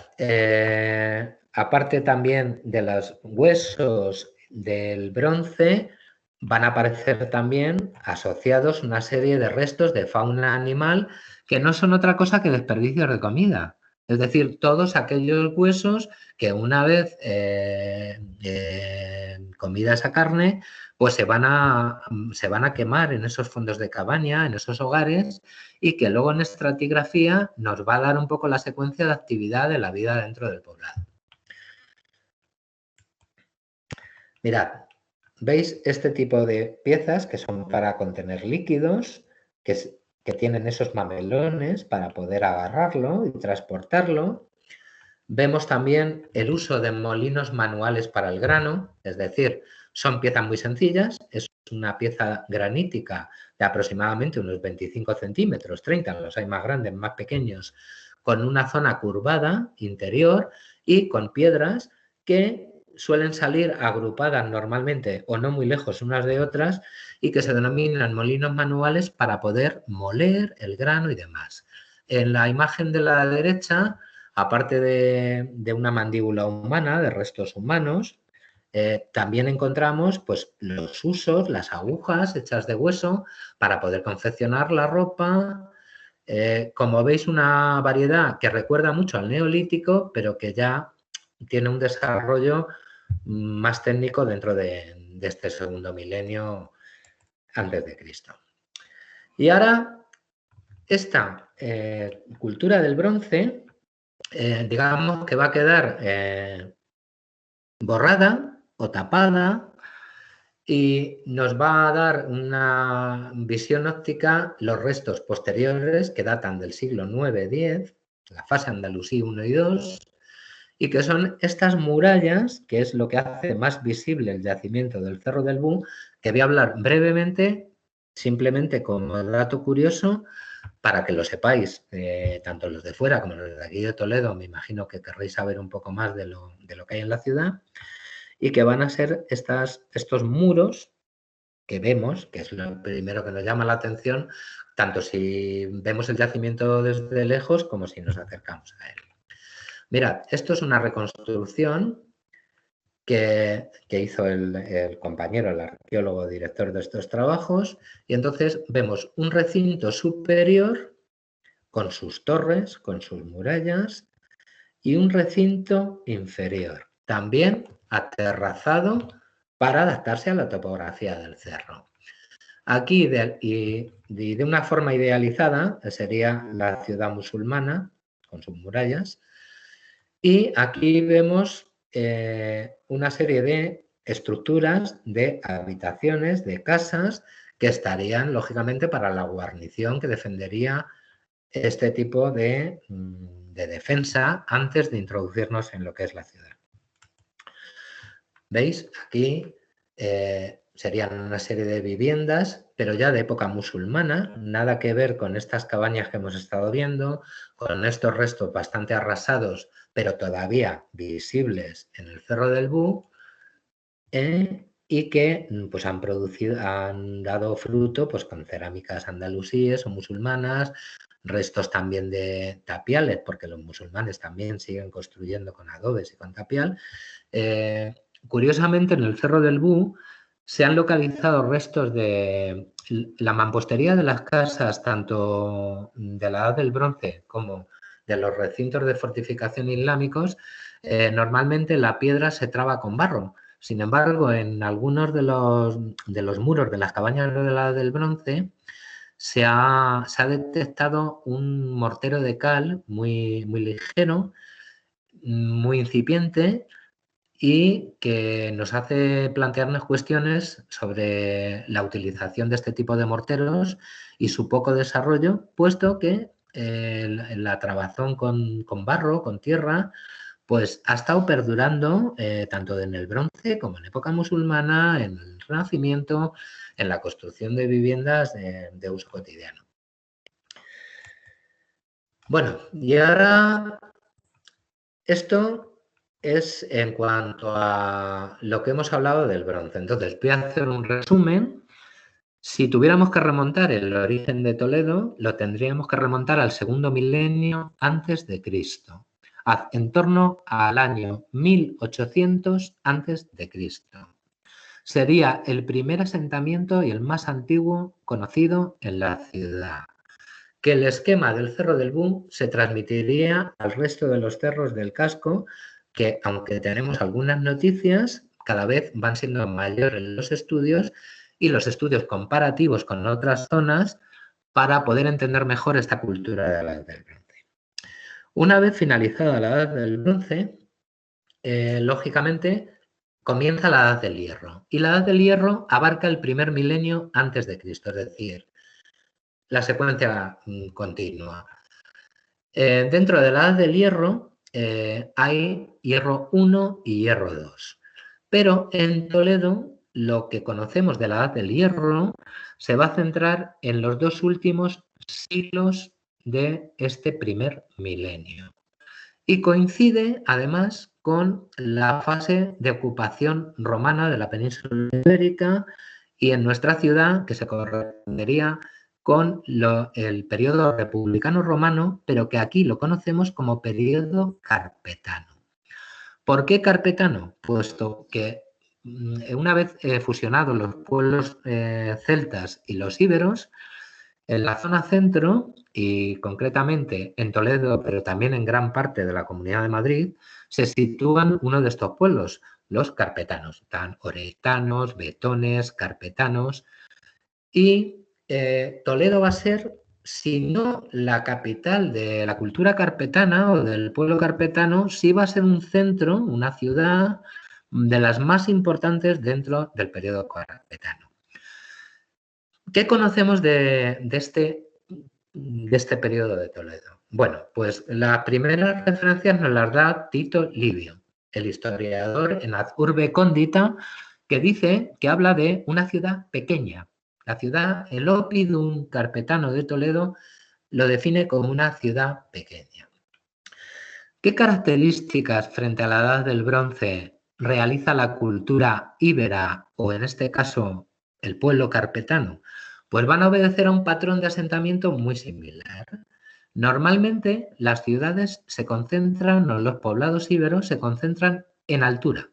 aparte también de los huesos del bronce, van a aparecer también asociados una serie de restos de fauna animal que no son otra cosa que desperdicios de comida. Es decir, todos aquellos huesos que una vez comida esa carne, pues se van a quemar en esos fondos de cabaña, en esos hogares, y que luego en estratigrafía nos va a dar un poco la secuencia de actividad de la vida dentro del poblado. Mirad, ¿veis este tipo de piezas que son para contener líquidos, que tienen esos mamelones para poder agarrarlo y transportarlo? Vemos también el uso de molinos manuales para el grano, es decir, son piezas muy sencillas, es una pieza granítica de aproximadamente unos 25 centímetros, 30, los hay más grandes, más pequeños, con una zona curvada interior y con piedras que suelen salir agrupadas normalmente o no muy lejos unas de otras y que se denominan molinos manuales para poder moler el grano y demás. En la imagen de la derecha, aparte de una mandíbula humana, de restos humanos, también encontramos pues, los usos, las agujas hechas de hueso para poder confeccionar la ropa. Como veis, una variedad que recuerda mucho al Neolítico, pero que ya tiene un desarrollo más técnico dentro de este segundo milenio antes de Cristo. Y ahora, esta cultura del bronce, digamos que va a quedar borrada o tapada y nos va a dar una visión óptica los restos posteriores que datan del siglo IX-X, la fase andalusí 1 y 2, y que son estas murallas, que es lo que hace más visible el yacimiento del Cerro del Bú, que voy a hablar brevemente, simplemente como dato curioso, para que lo sepáis, tanto los de fuera como los de aquí de Toledo, me imagino que querréis saber un poco más de lo que hay en la ciudad, y que van a ser estos muros que vemos, que es lo primero que nos llama la atención, tanto si vemos el yacimiento desde lejos como si nos acercamos a él. Mirad, esto es una reconstrucción que hizo el compañero, el arqueólogo director de estos trabajos, y entonces vemos un recinto superior con sus torres, con sus murallas, y un recinto inferior, también aterrazado para adaptarse a la topografía del cerro. Aquí, de una forma idealizada, sería la ciudad musulmana, con sus murallas, y aquí vemos una serie de estructuras de habitaciones, de casas, que estarían, lógicamente, para la guarnición que defendería este tipo de defensa antes de introducirnos en lo que es la ciudad. ¿Veis? Aquí serían una serie de viviendas, pero ya de época musulmana, nada que ver con estas cabañas que hemos estado viendo, con estos restos bastante arrasados, pero todavía visibles en el Cerro del Bú, y que pues, han dado fruto pues, con cerámicas andalusíes o musulmanas, restos también de tapiales, porque los musulmanes también siguen construyendo con adobes y con tapial. Curiosamente, en el Cerro del Bú se han localizado restos de la mampostería de las casas, tanto de la Edad del Bronce como de los recintos de fortificación islámicos. Normalmente la piedra se traba con barro. Sin embargo, en algunos de los muros de las cabañas de la Edad del Bronce se ha detectado un mortero de cal muy, muy ligero, muy incipiente, y que nos hace plantearnos cuestiones sobre la utilización de este tipo de morteros y su poco desarrollo, puesto que la trabazón con barro, con tierra, pues ha estado perdurando tanto en el Bronce como en época musulmana, en el Renacimiento, en la construcción de viviendas de uso cotidiano. Bueno, y ahora esto es en cuanto a lo que hemos hablado del bronce. Entonces, voy a hacer un resumen. Si tuviéramos que remontar el origen de Toledo, lo tendríamos que remontar al segundo milenio antes de Cristo, en torno al año 1800 antes de Cristo. Sería el primer asentamiento y el más antiguo conocido en la ciudad. Que el esquema del Cerro del Bú se transmitiría al resto de los cerros del casco, que aunque tenemos algunas noticias, cada vez van siendo mayores los estudios y los estudios comparativos con otras zonas para poder entender mejor esta cultura de la Edad del Bronce. Una vez finalizada la Edad del Bronce, lógicamente comienza la Edad del Hierro, y la Edad del Hierro abarca el primer milenio antes de Cristo, es decir, la secuencia continua. Dentro de la Edad del Hierro hay Hierro 1 y Hierro 2. Pero en Toledo lo que conocemos de la Edad del Hierro se va a centrar en los dos últimos siglos de este primer milenio. Y coincide además con la fase de ocupación romana de la península ibérica y en nuestra ciudad, que se correspondería con el periodo republicano romano, pero que aquí lo conocemos como periodo carpetano. ¿Por qué carpetano? Puesto que una vez fusionados los pueblos celtas y los íberos, en la zona centro y concretamente en Toledo, pero también en gran parte de la Comunidad de Madrid, se sitúan uno de estos pueblos, los carpetanos, tan oretanos, betones, carpetanos, y Toledo va a ser, si no la capital de la cultura carpetana o del pueblo carpetano, sí va a ser un centro, una ciudad de las más importantes dentro del periodo carpetano. ¿Qué conocemos de este periodo de Toledo? Bueno, pues las primeras referencias nos las da Tito Livio, el historiador en Ad Urbe Condita, que dice que habla de una ciudad pequeña. La ciudad, el Oppidum Carpetano de Toledo, lo define como una ciudad pequeña. ¿Qué características frente a la Edad del Bronce realiza la cultura íbera, o en este caso el pueblo carpetano? Pues van a obedecer a un patrón de asentamiento muy similar. Normalmente las ciudades se concentran, o los poblados íberos se concentran en altura,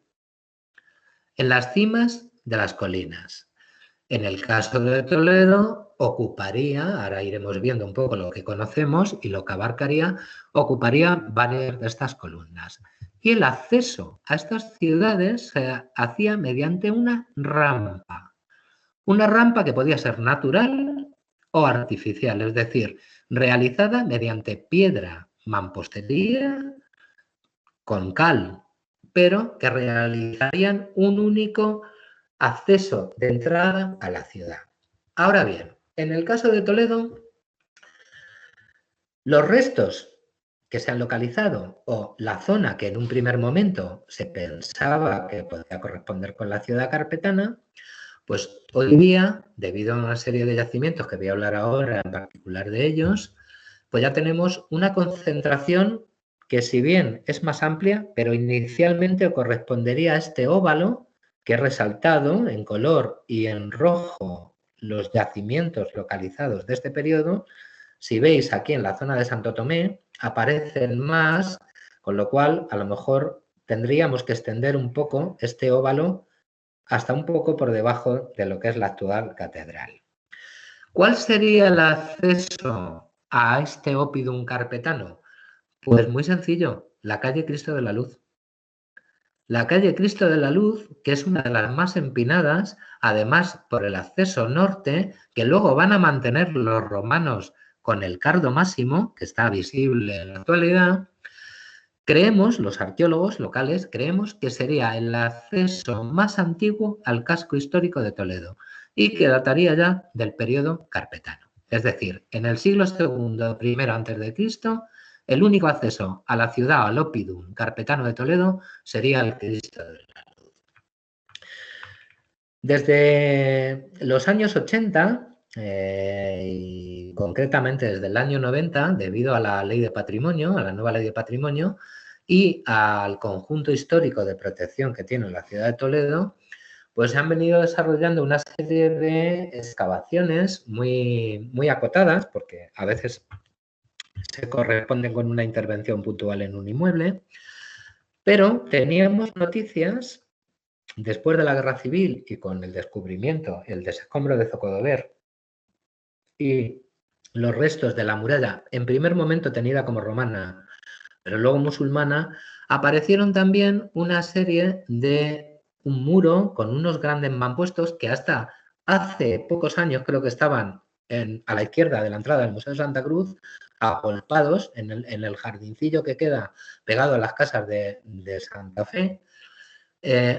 en las cimas de las colinas. En el caso de Toledo, ocuparía, ahora iremos viendo un poco lo que conocemos y lo que abarcaría, ocuparía varias de estas columnas. Y el acceso a estas ciudades se hacía mediante una rampa que podía ser natural o artificial, es decir, realizada mediante piedra, mampostería, con cal, pero que realizarían un único acceso de entrada a la ciudad. Ahora bien, en el caso de Toledo, los restos que se han localizado o la zona que en un primer momento se pensaba que podía corresponder con la ciudad carpetana, pues hoy día, debido a una serie de yacimientos que voy a hablar ahora en particular de ellos, pues ya tenemos una concentración que, si bien es más amplia, pero inicialmente correspondería a este óvalo que he resaltado en color y en rojo los yacimientos localizados de este periodo. Si veis aquí en la zona de Santo Tomé aparecen más, con lo cual a lo mejor tendríamos que extender un poco este óvalo hasta un poco por debajo de lo que es la actual catedral. ¿Cuál sería el acceso a este Oppidum carpetano? Pues muy sencillo, la calle Cristo de la Luz. La calle Cristo de la Luz, que es una de las más empinadas, además por el acceso norte, que luego van a mantener los romanos con el Cardo Máximo, que está visible en la actualidad. Creemos, los arqueólogos locales, creemos que sería el acceso más antiguo al casco histórico de Toledo y que dataría ya del periodo carpetano. Es decir, en el siglo II, primero antes de Cristo, el único acceso a la ciudad, al Oppidum carpetano de Toledo, sería el Cristo de la Luz. Desde los años 80, y concretamente desde el año 90, debido a la ley de patrimonio, a la nueva ley de patrimonio y al conjunto histórico de protección que tiene la ciudad de Toledo, pues se han venido desarrollando una serie de excavaciones muy acotadas, porque a veces se corresponden con una intervención puntual en un inmueble, pero teníamos noticias después de la Guerra Civil y con el descubrimiento, el desescombro de Zocodover y los restos de la muralla, en primer momento tenida como romana, pero luego musulmana, aparecieron también una serie de un muro con unos grandes mampuestos que hasta hace pocos años creo que estaban a la izquierda de la entrada del Museo de Santa Cruz, agolpados en el jardincillo que queda pegado a las casas de Santa Fe.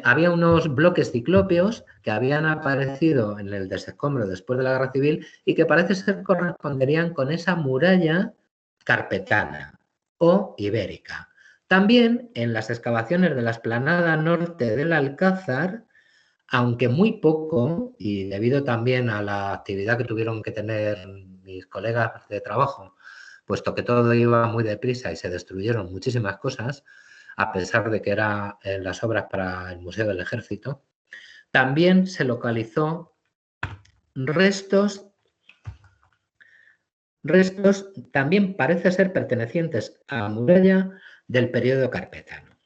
Había unos bloques ciclópeos que habían aparecido en el desescombro después de la Guerra Civil y que parece ser corresponderían con esa muralla carpetana o ibérica. También en las excavaciones de la explanada norte del Alcázar, aunque muy poco, y debido también a la actividad que tuvieron que tener mis colegas de trabajo, puesto que todo iba muy deprisa y se destruyeron muchísimas cosas, a pesar de que eran las obras para el Museo del Ejército, también se localizó restos también parece ser pertenecientes a la muralla del periodo carpetano.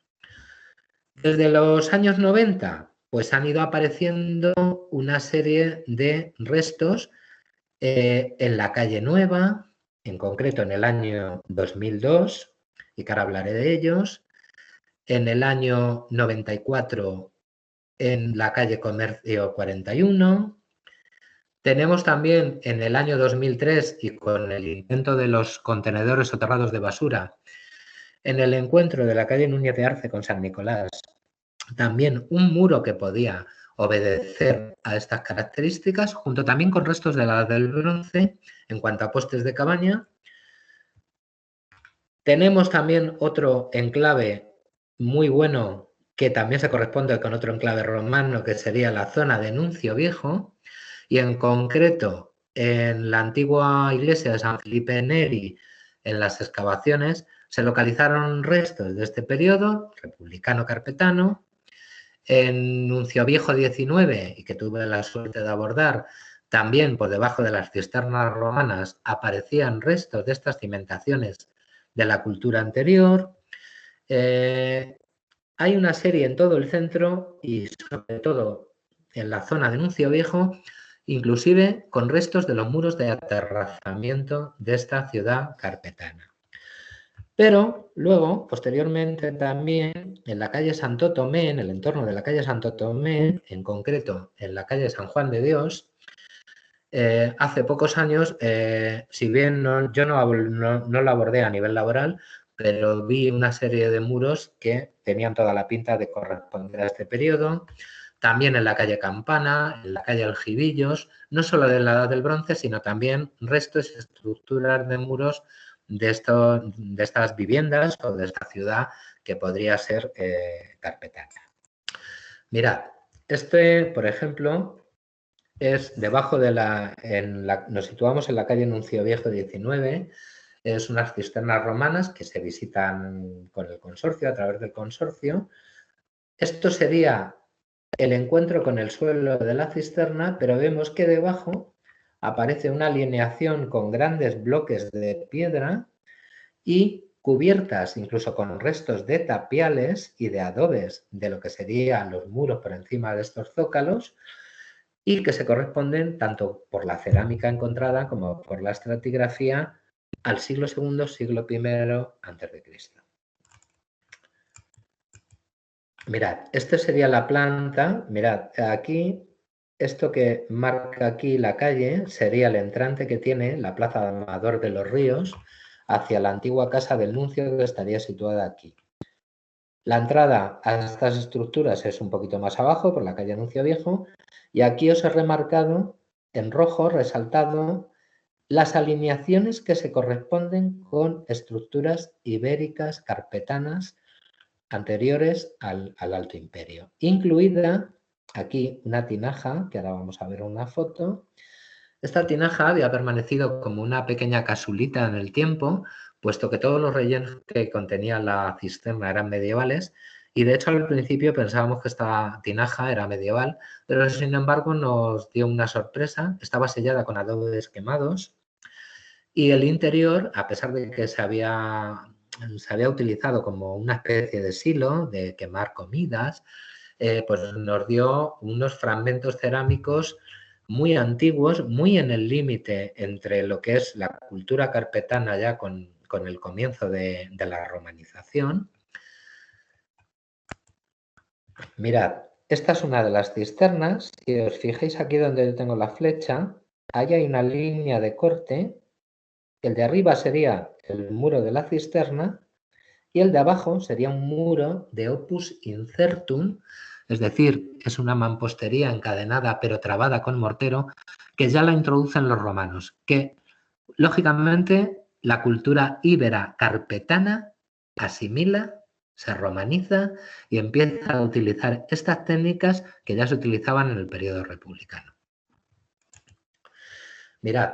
Desde los años 90, pues han ido apareciendo una serie de restos en la calle Nueva, en concreto en el año 2002, y que ahora hablaré de ellos, en el año 94 en la calle Comercio 41, tenemos también en el año 2003 y con el intento de los contenedores soterrados de basura, en el encuentro de la calle Núñez de Arce con San Nicolás, también un muro que podía obedecer a estas características, junto también con restos de la Edad del Bronce en cuanto a postes de cabaña. Tenemos también otro enclave muy bueno que también se corresponde con otro enclave romano que sería la zona de Nuncio Viejo, y en concreto en la antigua iglesia de San Felipe Neri, en las excavaciones, se localizaron restos de este periodo republicano-carpetano. En Nuncio Viejo 19, y que tuve la suerte de abordar, también por debajo de las cisternas romanas aparecían restos de estas cimentaciones de la cultura anterior. Hay una serie en todo el centro y sobre todo en la zona de Nuncio Viejo, inclusive con restos de los muros de aterrazamiento de esta ciudad carpetana. Pero luego, posteriormente también, en la calle Santo Tomé, en el entorno de la calle Santo Tomé, en concreto en la calle San Juan de Dios, hace pocos años, si bien yo no la abordé a nivel laboral, pero vi una serie de muros que tenían toda la pinta de corresponder a este periodo. También en la calle Campana, en la calle Aljibillos, no solo de la Edad del Bronce, sino también restos y estructuras de muros de estas viviendas o de esta ciudad que podría ser carpetana. Mirad, por ejemplo, es debajo de nos situamos en la calle Nuncio Viejo 19, es unas cisternas romanas que se visitan con el consorcio, a través del consorcio. Esto sería el encuentro con el suelo de la cisterna, pero vemos que debajo aparece una alineación con grandes bloques de piedra y cubiertas incluso con restos de tapiales y de adobes de lo que serían los muros por encima de estos zócalos, y que se corresponden tanto por la cerámica encontrada como por la estratigrafía al siglo II, siglo I a.C. Mirad, esta sería la planta. Mirad, aquí, esto que marca aquí la calle sería el entrante que tiene la plaza de Amador de los Ríos hacia la antigua casa del nuncio, que estaría situada aquí. La entrada a estas estructuras es un poquito más abajo, por la calle Nuncio Viejo, y aquí os he remarcado en rojo, resaltado, las alineaciones que se corresponden con estructuras ibéricas carpetanas anteriores al Alto Imperio, incluida aquí una tinaja, que ahora vamos a ver una foto. Esta tinaja había permanecido como una pequeña casulita en el tiempo, puesto que todos los rellenos que contenía la cisterna eran medievales, y de hecho al principio pensábamos que esta tinaja era medieval, pero sin embargo nos dio una sorpresa. Estaba sellada con adobes quemados y el interior, a pesar de que se había utilizado como una especie de silo de quemar comidas, pues nos dio unos fragmentos cerámicos muy antiguos, muy en el límite entre lo que es la cultura carpetana ya con el comienzo de la romanización. Mirad, esta es una de las cisternas. Si os fijáis aquí donde yo tengo la flecha, ahí hay una línea de corte. El de arriba sería el muro de la cisterna y el de abajo sería un muro de opus incertum, es decir, es una mampostería encadenada pero trabada con mortero, que ya la introducen los romanos, que lógicamente la cultura íbera carpetana asimila, se romaniza y empieza a utilizar estas técnicas que ya se utilizaban en el periodo republicano. Mirad,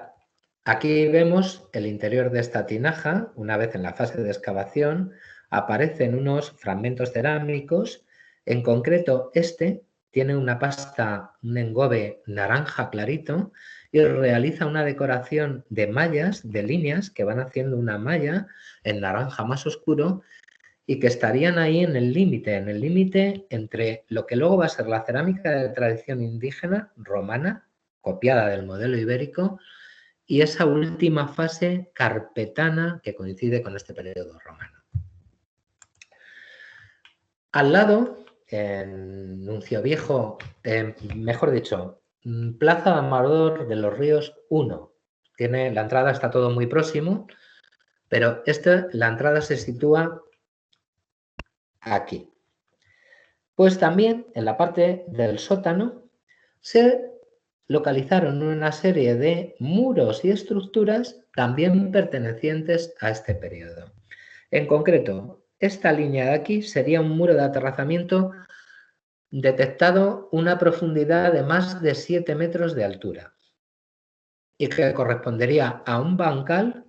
aquí vemos el interior de esta tinaja. Una vez en la fase de excavación aparecen unos fragmentos cerámicos. En concreto, este tiene una pasta, un engobe naranja clarito, y realiza una decoración de mallas, de líneas que van haciendo una malla en naranja más oscuro y que estarían ahí en el límite entre lo que luego va a ser la cerámica de tradición indígena romana, copiada del modelo ibérico, y esa última fase carpetana que coincide con este periodo romano. Al lado, en Nuncio Viejo, mejor dicho, Plaza de Amador de los Ríos 1. La entrada está todo muy próximo, pero la entrada se sitúa aquí. Pues también en la parte del sótano se localizaron una serie de muros y estructuras también pertenecientes a este periodo. En concreto, esta línea de aquí sería un muro de aterrazamiento detectado una profundidad de más de 7 metros de altura y que correspondería a un bancal.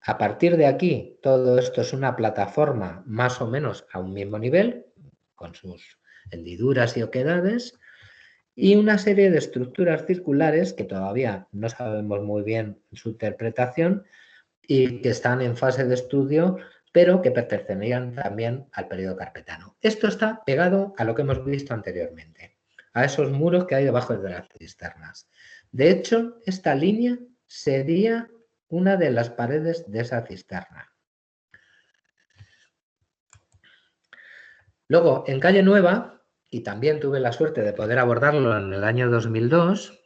A partir de aquí, todo esto es una plataforma más o menos a un mismo nivel, con sus hendiduras y oquedades, y una serie de estructuras circulares que todavía no sabemos muy bien su interpretación y que están en fase de estudio, pero que pertenecerían también al periodo carpetano. Esto está pegado a lo que hemos visto anteriormente, a esos muros que hay debajo de las cisternas. De hecho, esta línea sería una de las paredes de esa cisterna. Luego, en Calle Nueva, y también tuve la suerte de poder abordarlo en el año 2002,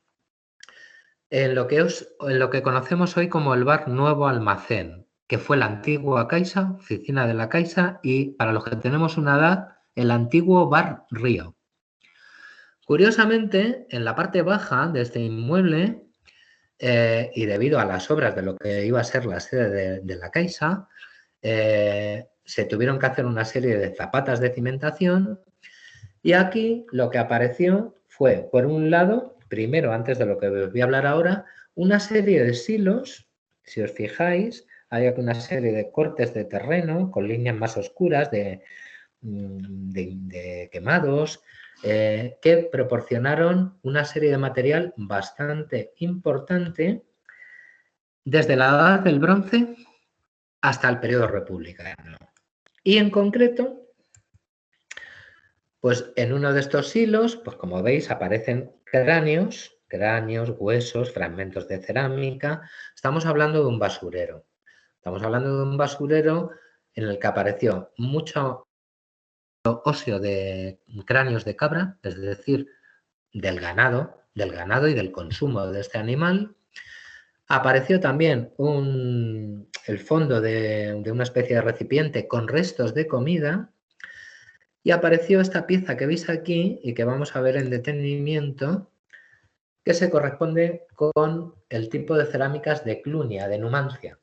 en lo que conocemos hoy como el Bar Nuevo Almacén, que fue la antigua Caixa, oficina de la Caixa, y para los que tenemos una edad, el antiguo Bar Río. Curiosamente, en la parte baja de este inmueble, y debido a las obras de lo que iba a ser la sede de la Caixa, se tuvieron que hacer una serie de zapatas de cimentación y aquí lo que apareció fue, por un lado, primero, antes de lo que os voy a hablar ahora, una serie de silos, si os fijáis, hay aquí una serie de cortes de terreno con líneas más oscuras de quemados, que proporcionaron una serie de material bastante importante desde la Edad del Bronce hasta el periodo republicano. Y en concreto, pues en uno de estos hilos, pues como veis, aparecen cráneos, huesos, fragmentos de cerámica. Estamos hablando de un basurero. Estamos hablando de un basurero en el que apareció mucho óseo de cráneos de cabra, es decir, del ganado y del consumo de este animal. Apareció también el fondo de una especie de recipiente con restos de comida y apareció esta pieza que veis aquí y que vamos a ver en detenimiento, que se corresponde con el tipo de cerámicas de Clunia, de Numancia.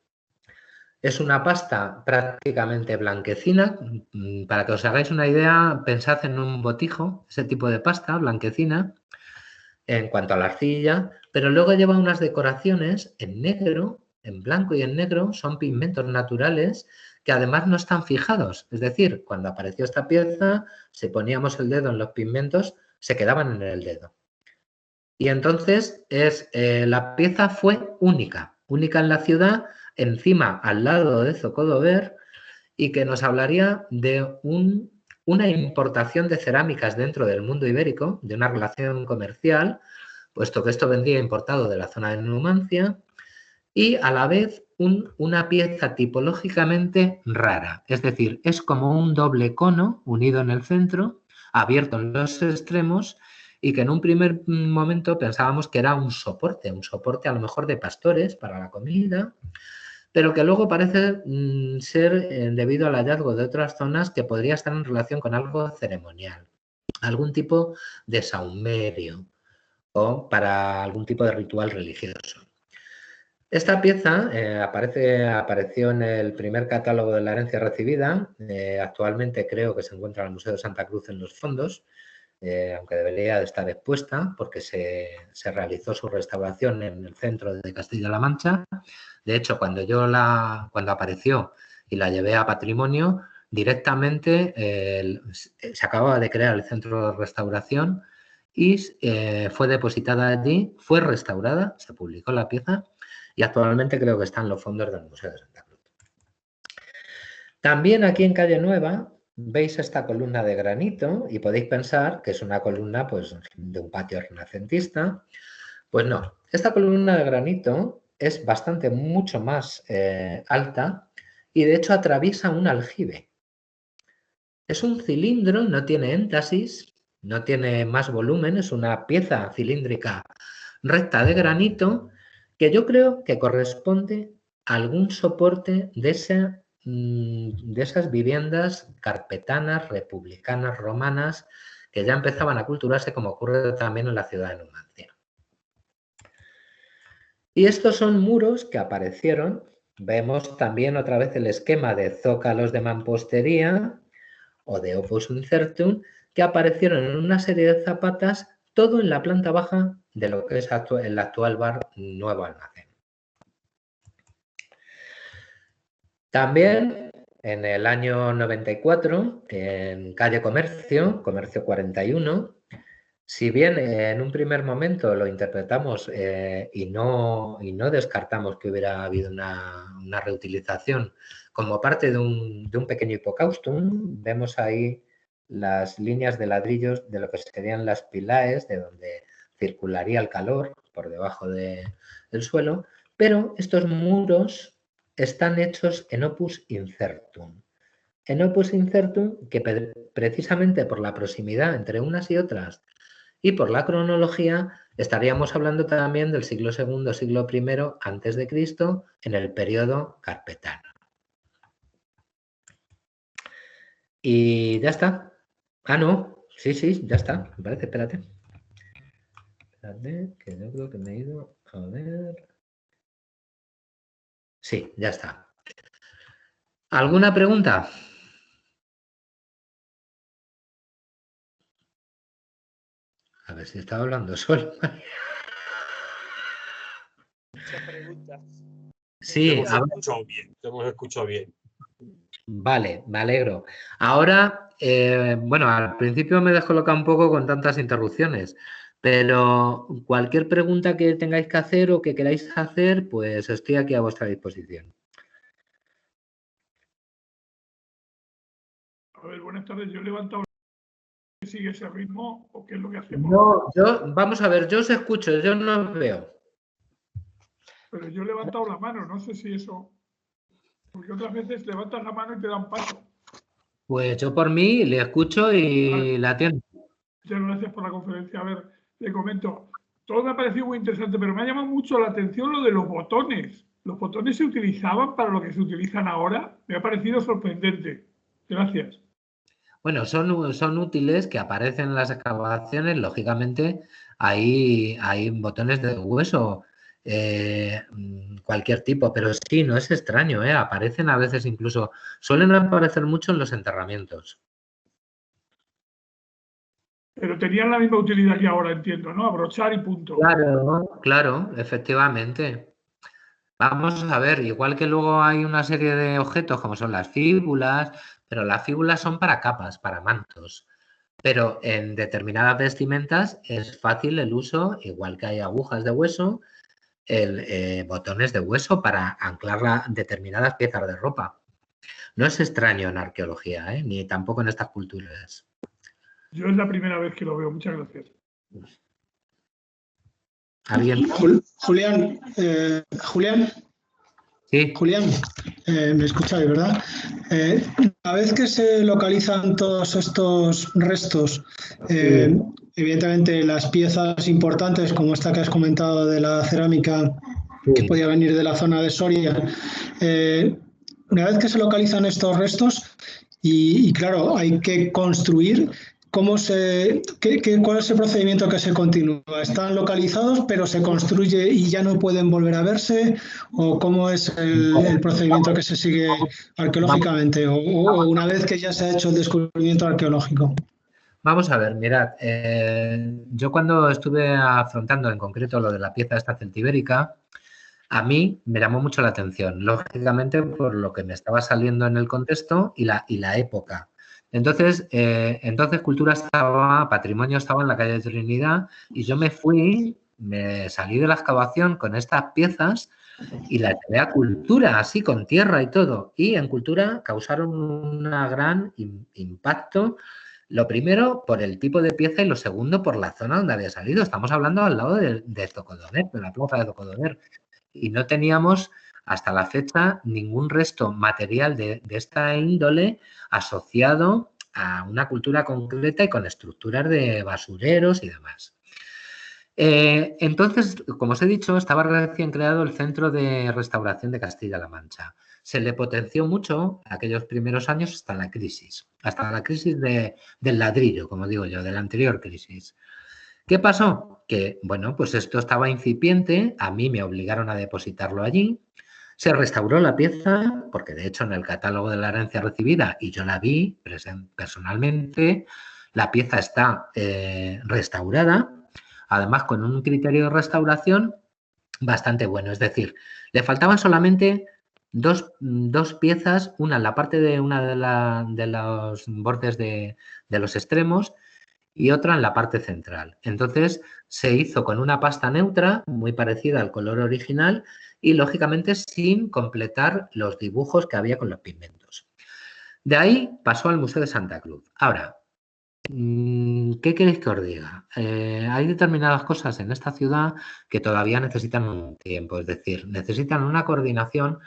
Es una pasta prácticamente blanquecina. Para que os hagáis una idea, pensad en un botijo, ese tipo de pasta blanquecina, en cuanto a la arcilla, pero luego lleva unas decoraciones en negro, en blanco y en negro, son pigmentos naturales que además no están fijados. Es decir, cuando apareció esta pieza, si poníamos el dedo en los pigmentos, se quedaban en el dedo. Y entonces la pieza fue única en la ciudad, encima al lado de Zocodover, y que nos hablaría de una importación de cerámicas dentro del mundo ibérico, de una relación comercial, puesto que esto vendría importado de la zona de Numancia, y a la vez una pieza tipológicamente rara. Es decir, es como un doble cono unido en el centro, abierto en los extremos, y que en un primer momento pensábamos que era un soporte a lo mejor de pastores para la comida, pero que luego parece ser debido al hallazgo de otras zonas que podría estar en relación con algo ceremonial, algún tipo de saumerio o para algún tipo de ritual religioso. Esta pieza apareció en el primer catálogo de la herencia recibida. Actualmente creo que se encuentra en el Museo de Santa Cruz en los fondos, aunque debería de estar expuesta porque se realizó su restauración en el centro de Castilla-La Mancha. De hecho, cuando apareció y la llevé a patrimonio, directamente se acababa de crear el centro de restauración y fue depositada allí, fue restaurada, se publicó la pieza y actualmente creo que está en los fondos del Museo de Santa Cruz. También aquí en Calle Nueva veis esta columna de granito y podéis pensar que es una columna pues, de un patio renacentista. Pues no, esta columna de granito es mucho más alta y de hecho atraviesa un aljibe. Es un cilindro, no tiene énfasis, no tiene más volumen, es una pieza cilíndrica recta de granito que yo creo que corresponde a algún soporte de esas viviendas carpetanas, republicanas, romanas, que ya empezaban a culturarse como ocurre también en la ciudad de Numancia. Y estos son muros que aparecieron vemos también otra vez el esquema de zócalos de mampostería o de opus incertum que aparecieron en una serie de zapatas, todo en la planta baja de lo que es el actual bar Nuevo Almacén. También en el año 94, en calle Comercio, Comercio 41, si bien en un primer momento lo interpretamos y no descartamos que hubiera habido una reutilización como parte de un pequeño hipocaustum, vemos ahí las líneas de ladrillos de lo que serían las pilaes, de donde circularía el calor por debajo del suelo, pero estos muros están hechos en opus incertum. En opus incertum, que precisamente por la proximidad entre unas y otras y por la cronología, estaríamos hablando también del siglo II, siglo I antes de Cristo, en el periodo carpetano. Y ya está. Ah, no. Sí, ya está. Me parece, espérate. Espérate, que yo creo que me he ido. A ver. Sí, ya está. ¿Alguna pregunta? A ver si estaba hablando solo. Muchas preguntas. Sí, te hemos escuchado bien. Vale, me alegro. Ahora, bueno, al principio me descoloca un poco con tantas interrupciones, pero cualquier pregunta que tengáis que hacer o que queráis hacer, pues estoy aquí a vuestra disposición. A ver, buenas tardes. Yo he levantado. ¿Sigue ese ritmo o qué es lo que hacemos? No, vamos a ver, yo os escucho, yo no os veo. Pero yo he levantado la mano, no sé si eso. Porque otras veces levantas la mano y te dan paso. Pues yo por mí le escucho y la atiendo. Muchas gracias por la conferencia. A ver, le comento. Todo me ha parecido muy interesante, pero me ha llamado mucho la atención lo de los botones. ¿Los botones se utilizaban para lo que se utilizan ahora? Me ha parecido sorprendente. Gracias. Bueno, son útiles que aparecen en las excavaciones, lógicamente hay botones de hueso, cualquier tipo, pero sí, no es extraño, aparecen a veces incluso, suelen aparecer mucho en los enterramientos. Pero tenían la misma utilidad que ahora, entiendo, ¿no? Abrochar y punto. Claro, efectivamente. Vamos a ver, igual que luego hay una serie de objetos como son las fíbulas, pero las fíbulas son para capas, para mantos. Pero en determinadas vestimentas es fácil el uso, igual que hay agujas de hueso, botones de hueso para anclar determinadas piezas de ropa. No es extraño en arqueología, ni tampoco en estas culturas. Yo es la primera vez que lo veo. Muchas gracias. ¿Alguien? Julián. Sí. Julián, me escucháis, ¿verdad? Una vez que se localizan todos estos restos, evidentemente las piezas importantes, como esta que has comentado de la cerámica, que podía venir de la zona de Soria, una vez que se localizan estos restos, y claro, hay que construir. ¿Cuál es el procedimiento que se continúa? ¿Están localizados pero se construye y ya no pueden volver a verse? ¿O cómo es el procedimiento que se sigue arqueológicamente? ¿O una vez que ya se ha hecho el descubrimiento arqueológico? Vamos a ver, mirad, yo cuando estuve afrontando en concreto lo de la pieza esta celtibérica, a mí me llamó mucho la atención, lógicamente por lo que me estaba saliendo en el contexto y la época. Entonces Cultura estaba, Patrimonio estaba en la calle de Trinidad y yo me salí de la excavación con estas piezas y las llevé a Cultura, así con tierra y todo. Y en Cultura causaron un gran impacto, lo primero por el tipo de pieza y lo segundo por la zona donde había salido. Estamos hablando al lado de Zocodoner, de la plaza de Zocodoner. Y no teníamos hasta la fecha ningún resto material de esta índole asociado a una cultura concreta y con estructuras de basureros y demás. Entonces, como os he dicho, estaba recién creado el Centro de Restauración de Castilla-La Mancha. Se le potenció mucho aquellos primeros años hasta la crisis del ladrillo, como digo yo, de la anterior crisis. ¿Qué pasó? Que, bueno, pues esto estaba incipiente, a mí me obligaron a depositarlo allí. Se restauró la pieza, porque de hecho en el catálogo de la herencia recibida, y yo la vi personalmente, la pieza está restaurada, además con un criterio de restauración bastante bueno. Es decir, le faltaban solamente dos piezas, una en la parte de una de los bordes de los extremos y otra en la parte central. Entonces se hizo con una pasta neutra muy parecida al color original y lógicamente sin completar los dibujos que había con los pigmentos. De ahí pasó al Museo de Santa Cruz. Ahora, ¿qué queréis que os diga? Hay determinadas cosas en esta ciudad que todavía necesitan un tiempo, es decir, necesitan una coordinación.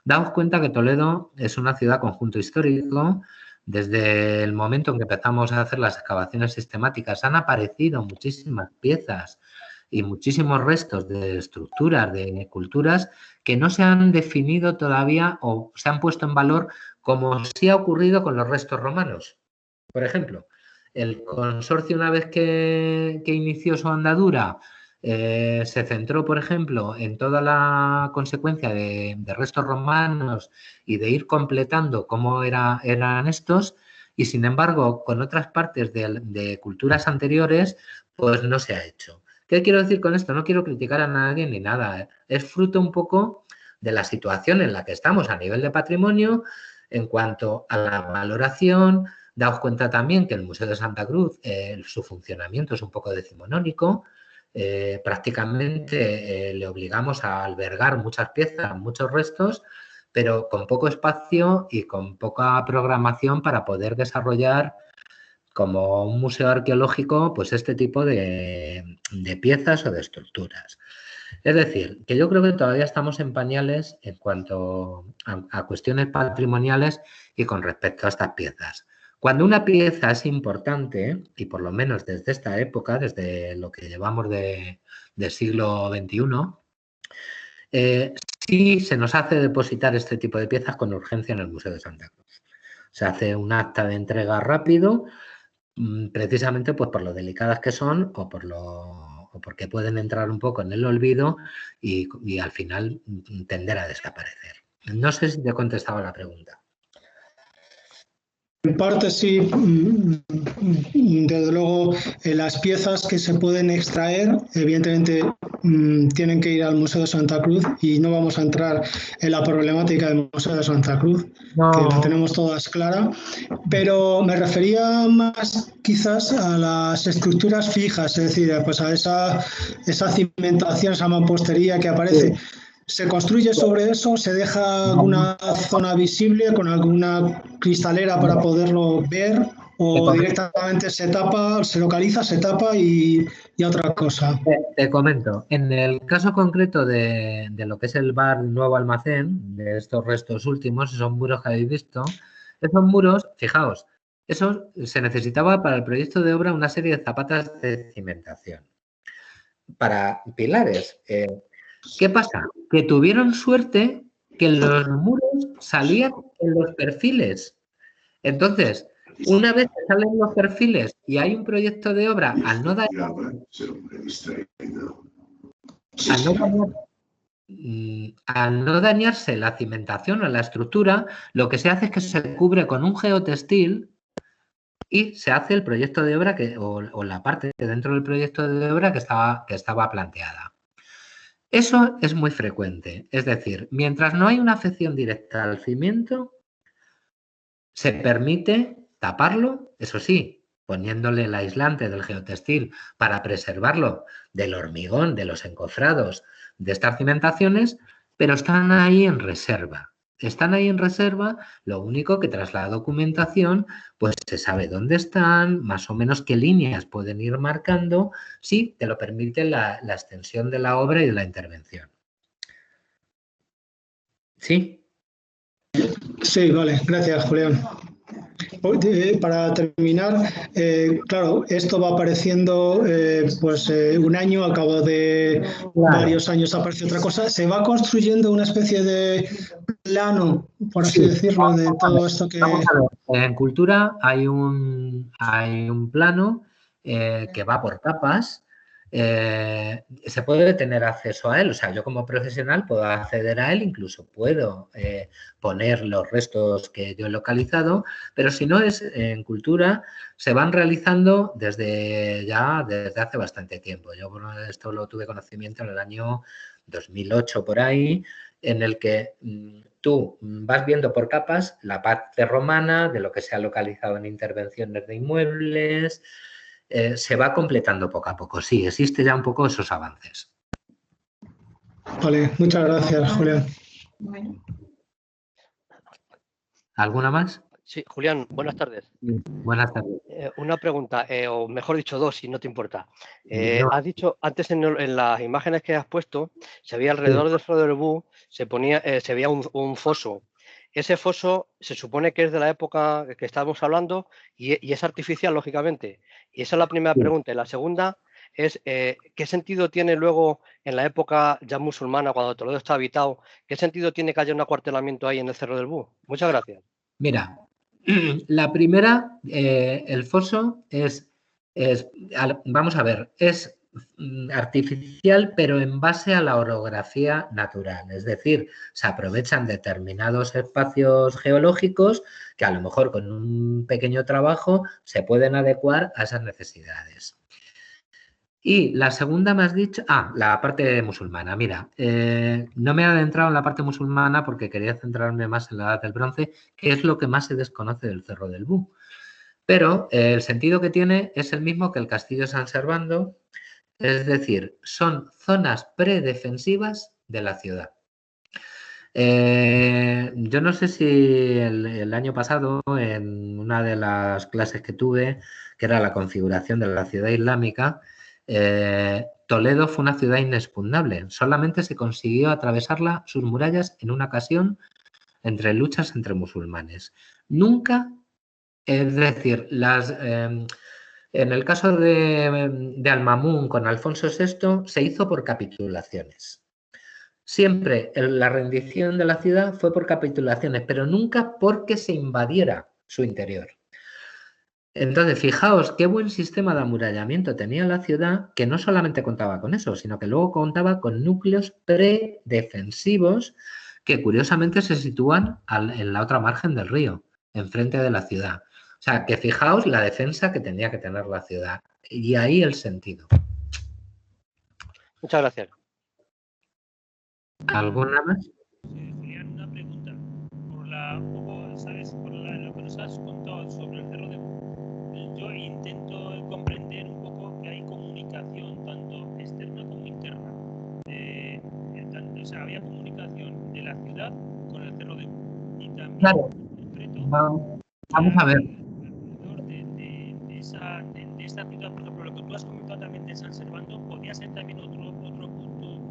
Daos cuenta que Toledo es una ciudad conjunto histórico. Desde el momento en que empezamos a hacer las excavaciones sistemáticas han aparecido muchísimas piezas y muchísimos restos de estructuras, de culturas que no se han definido todavía o se han puesto en valor como sí ha ocurrido con los restos romanos. Por ejemplo, el consorcio, una vez que inició su andadura, se centró, por ejemplo, en toda la consecuencia de restos romanos y de ir completando cómo eran estos, y sin embargo, con otras partes de culturas anteriores, pues no se ha hecho. ¿Qué quiero decir con esto? No quiero criticar a nadie ni nada. Es fruto un poco de la situación en la que estamos a nivel de patrimonio en cuanto a la valoración. Daos cuenta también que el Museo de Santa Cruz, su funcionamiento es un poco decimonónico. Prácticamente le obligamos a albergar muchas piezas, muchos restos, pero con poco espacio y con poca programación para poder desarrollar como un museo arqueológico pues este tipo de piezas o de estructuras. Es decir, que yo creo que todavía estamos en pañales en cuanto a cuestiones patrimoniales y con respecto a estas piezas. Cuando una pieza es importante, y por lo menos desde esta época, desde lo que llevamos del siglo XXI, sí se nos hace depositar este tipo de piezas con urgencia en el Museo de Santa Cruz. Se hace un acta de entrega rápido, precisamente pues por lo delicadas que son o porque pueden entrar un poco en el olvido y al final tender a desaparecer. No sé si te he contestado la pregunta. En parte sí, desde luego las piezas que se pueden extraer evidentemente tienen que ir al Museo de Santa Cruz y no vamos a entrar en la problemática del Museo de Santa Cruz, no, que la tenemos todas clara, pero me refería más quizás a las estructuras fijas, es decir, pues a esa cimentación, esa mampostería que aparece. Sí. ¿Se construye sobre eso? ¿Se deja alguna zona visible con alguna cristalera para poderlo ver? ¿O directamente se tapa, se localiza, se tapa y otra cosa? Te comento. En el caso concreto de lo que es el bar Nuevo Almacén, de estos restos últimos, esos muros que habéis visto, esos muros, fijaos, eso se necesitaba para el proyecto de obra una serie de zapatas de cimentación. Para pilares. ¿Qué pasa? Que tuvieron suerte que los muros salían en los perfiles. Entonces, una vez que salen los perfiles y hay un proyecto de obra, al no dañarse la cimentación o la estructura, lo que se hace es que se cubre con un geotextil y se hace el proyecto de obra o la parte dentro del proyecto de obra que estaba planteada. Eso es muy frecuente, es decir, mientras no hay una afección directa al cimiento, se permite taparlo, eso sí, poniéndole el aislante del geotextil para preservarlo del hormigón, de los encofrados, de estas cimentaciones, pero están ahí en reserva. Están ahí en reserva, lo único que tras la documentación, pues se sabe dónde están, más o menos qué líneas pueden ir marcando, si te lo permite la extensión de la obra y de la intervención. ¿Sí? Sí, vale, gracias, Julián. Para terminar, claro, esto va apareciendo un año, al cabo de varios años aparece otra cosa. ¿Se va construyendo una especie de plano, por así decirlo, de todo esto que...? En cultura hay un plano que va por capas. se puede tener acceso a él. O sea, yo como profesional puedo acceder a él, incluso puedo poner los restos que yo he localizado, pero si no es en cultura, se van realizando desde hace bastante tiempo. Yo bueno, esto lo tuve conocimiento en el año 2008 por ahí, en el que tú vas viendo por capas la parte romana de lo que se ha localizado en intervenciones de inmuebles. Se va completando poco a poco. Sí, existe ya un poco esos avances. Vale, muchas gracias, Julián. Bueno. ¿Alguna más? Sí, Julián, buenas tardes. Buenas tardes. Una pregunta, o mejor dicho, dos, si no te importa. No. Has dicho antes en las imágenes que has puesto, se veía alrededor del Cerro del Bú, se veía un foso. Ese foso se supone que es de la época que estamos hablando y es artificial, lógicamente. Y esa es la primera pregunta. Y la segunda es, ¿qué sentido tiene luego en la época ya musulmana, cuando Toledo está habitado, qué sentido tiene que haya un acuartelamiento ahí en el Cerro del Bú? Muchas gracias. Mira, la primera, el foso vamos a ver, es artificial, pero en base a la orografía natural. Es decir, se aprovechan determinados espacios geológicos que a lo mejor con un pequeño trabajo se pueden adecuar a esas necesidades. Y la segunda me has dicho, la parte musulmana. Mira, no me he adentrado en la parte musulmana porque quería centrarme más en la Edad del Bronce, que es lo que más se desconoce del Cerro del Bú. Pero el sentido que tiene es el mismo que el Castillo de San Servando, es decir, son zonas predefensivas de la ciudad. Yo no sé si el año pasado, en una de las clases que tuve, que era la configuración de la ciudad islámica, Toledo fue una ciudad inexpugnable. Solamente se consiguió atravesarla, sus murallas, en una ocasión entre luchas entre musulmanes. Nunca, es decir, en el caso de Al-Mamun con Alfonso VI se hizo por capitulaciones. Siempre la rendición de la ciudad fue por capitulaciones, pero nunca porque se invadiera su interior. Entonces, fijaos qué buen sistema de amurallamiento tenía la ciudad, que no solamente contaba con eso, sino que luego contaba con núcleos predefensivos que curiosamente se sitúan en la otra margen del río, enfrente de la ciudad. O sea, que fijaos la defensa que tenía que tener la ciudad. Y ahí el sentido. Muchas gracias. ¿Alguna más? Julián, una pregunta. ¿Sabes? Por lo que nos has contado sobre el Cerro de Bú, yo intento comprender un poco que hay comunicación tanto externa como interna. O sea, había comunicación de la ciudad con el Cerro de Bú. Y también, claro. Vamos a ver. Alrededor de esta ciudad, por ejemplo, lo que tú has comentado también de San Servando, podría ser también otro punto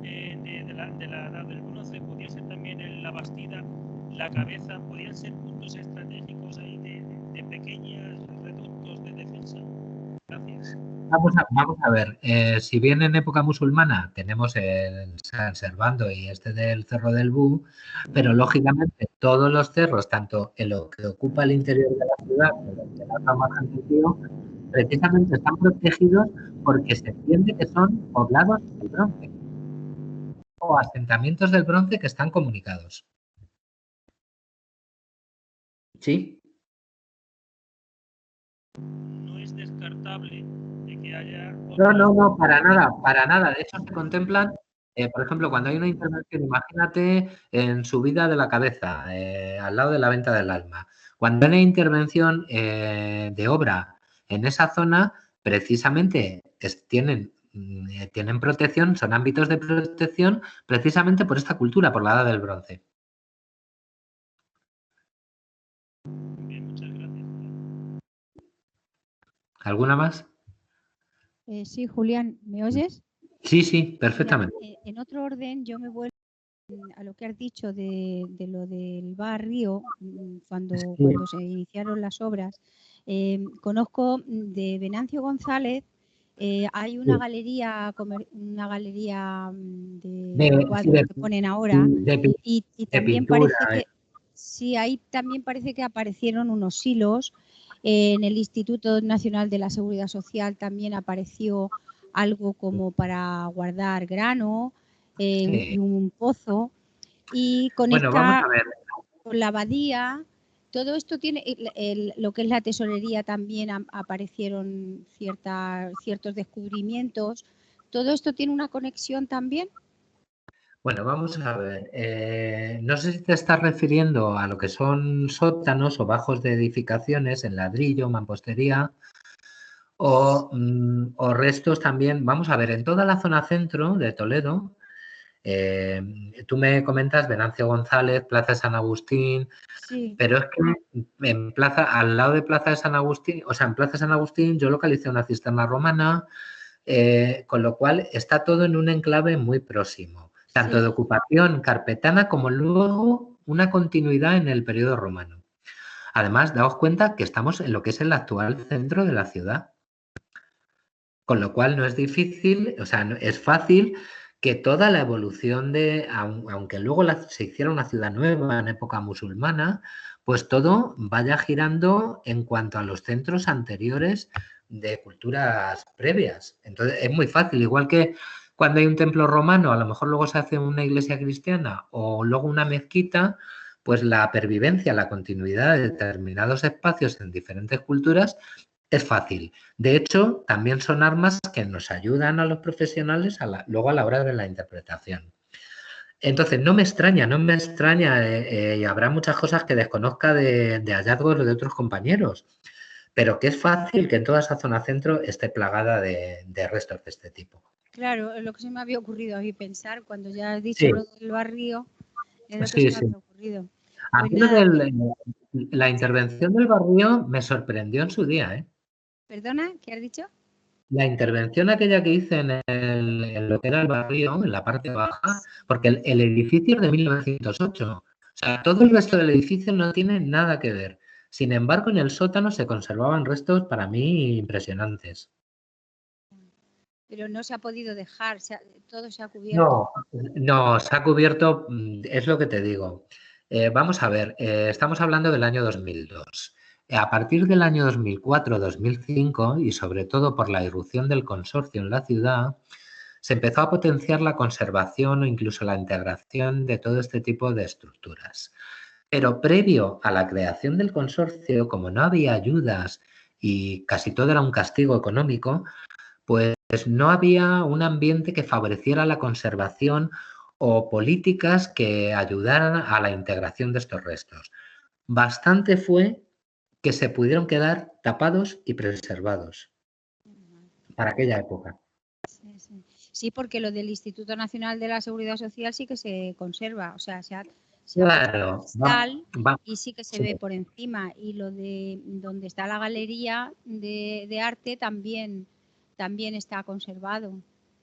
de la Edad del Bronce, podría ser también la Bastida, la Cabeza, podrían ser puntos estratégicos ahí de pequeños reductos de defensa. Gracias. Vamos a ver, si bien en época musulmana tenemos el San Servando y este del Cerro del Bú, pero lógicamente todos los cerros, tanto en lo que ocupa el interior de la ciudad como en la otra margen del río, precisamente están protegidos porque se entiende que son poblados del bronce o asentamientos del bronce que están comunicados. ¿Sí? No es descartable de que haya... No, para nada. De hecho, se contemplan, por ejemplo, cuando hay una intervención, imagínate en Subida de la Cabeza, al lado de la Venta del Alma. Cuando hay una intervención de obra en esa zona, precisamente tienen protección, son ámbitos de protección precisamente por esta cultura, por la Edad del Bronce. Bien, muchas gracias. ¿Alguna más? Sí, Julián, ¿me oyes? Sí, perfectamente. Mira, en otro orden, yo me vuelvo a lo que has dicho de lo del barrio, cuando se iniciaron las obras. Conozco de Venancio González, hay una galería de cuadros que ponen ahora y también pintura, parece que sí, ahí también parece que aparecieron unos silos. En el Instituto Nacional de la Seguridad Social también apareció algo como para guardar grano Sí. y un pozo, y Bueno, vamos conecta a ver. con la abadía. Todo esto tiene, lo que es la tesorería también aparecieron ciertos descubrimientos. ¿Todo esto tiene una conexión también? Bueno, vamos a ver. No sé si te estás refiriendo a lo que son sótanos o bajos de edificaciones en ladrillo, mampostería o restos también. Vamos a ver, en toda la zona centro de Toledo, tú me comentas Venancio González, Plaza de San Agustín, Sí. pero es que al lado de Plaza de San Agustín, o sea, en Plaza de San Agustín yo localicé una cisterna romana, con lo cual está todo en un enclave muy próximo, tanto Sí. de ocupación carpetana como luego una continuidad en el periodo romano. Además, daos cuenta que estamos en lo que es el actual centro de la ciudad, con lo cual no es difícil, o sea, es fácil que toda la evolución aunque luego se hiciera una ciudad nueva en época musulmana, pues todo vaya girando en cuanto a los centros anteriores de culturas previas. Entonces es muy fácil, igual que cuando hay un templo romano, a lo mejor luego se hace una iglesia cristiana o luego una mezquita, pues la pervivencia, la continuidad de determinados espacios en diferentes culturas es fácil. De hecho, también son armas que nos ayudan a los profesionales luego a la hora de la interpretación. Entonces, no me extraña, y habrá muchas cosas que desconozca de hallazgos de otros compañeros, pero que es fácil que en toda esa zona centro esté plagada de restos de este tipo. Claro, lo que se me había ocurrido a mí pensar cuando ya has dicho Sí. lo del barrio, es lo que Sí, se me había ocurrido. A Pues mí nada, la intervención del barrio me sorprendió en su día, ¿eh? ¿Perdona? ¿Qué has dicho? La intervención aquella que hice en lo que era el barrio, en la parte baja, porque el edificio es de 1908. O sea, todo el resto del edificio no tiene nada que ver. Sin embargo, en el sótano se conservaban restos para mí impresionantes. Pero no se ha podido dejar, todo se ha cubierto. No, se ha cubierto, es lo que te digo. Vamos a ver, estamos hablando del año 2002. A partir del año 2004-2005, y sobre todo por la irrupción del consorcio en la ciudad, se empezó a potenciar la conservación o incluso la integración de todo este tipo de estructuras. Pero previo a la creación del consorcio, como no había ayudas y casi todo era un castigo económico, pues no había un ambiente que favoreciera la conservación o políticas que ayudaran a la integración de estos restos. Bastante fue que se pudieron quedar tapados y preservados para aquella época. Sí, porque lo del Instituto Nacional de la Seguridad Social sí que se conserva, o sea, se ha Claro, y sí que se ve por encima. Y lo de donde está la galería de arte también está conservado.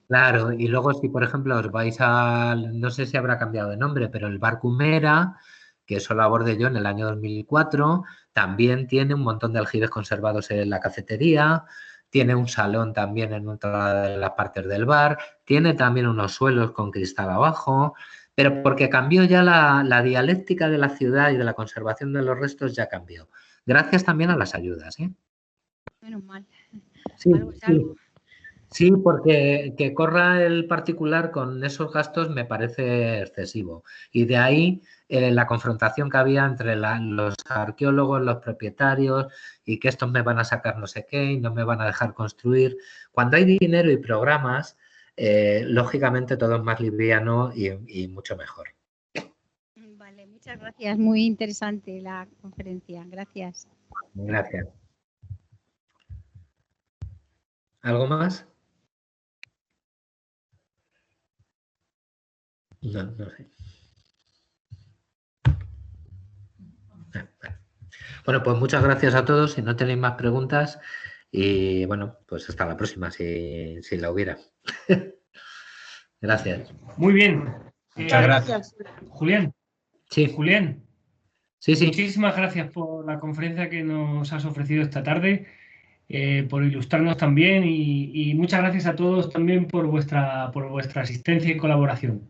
Claro, y luego si por ejemplo os vais no sé si habrá cambiado de nombre, pero el Bar Cumera, que eso lo abordé yo en el año 2004, también tiene un montón de aljibes conservados en la cafetería, tiene un salón también en otra de las partes del bar, tiene también unos suelos con cristal abajo, pero porque cambió ya la dialéctica de la ciudad y de la conservación de los restos ya cambió. Gracias también a las ayudas, ¿eh? Menos mal. Sí, Algo es algo. Sí, porque que corra el particular con esos gastos me parece excesivo. Y de ahí la confrontación que había entre los arqueólogos, los propietarios, y que estos me van a sacar no sé qué y no me van a dejar construir. Cuando hay dinero y programas, lógicamente todo es más liviano y mucho mejor. Vale, muchas gracias. Muy interesante la conferencia. Gracias. Gracias. ¿Algo más? No sé. Bueno, pues muchas gracias a todos. Si no tenéis más preguntas, y bueno, pues hasta la próxima, si la hubiera. Gracias. Muy bien. Muchas gracias. Julián. Sí. Julián. Sí. Muchísimas gracias por la conferencia que nos has ofrecido esta tarde, por ilustrarnos también y muchas gracias a todos también por vuestra asistencia y colaboración.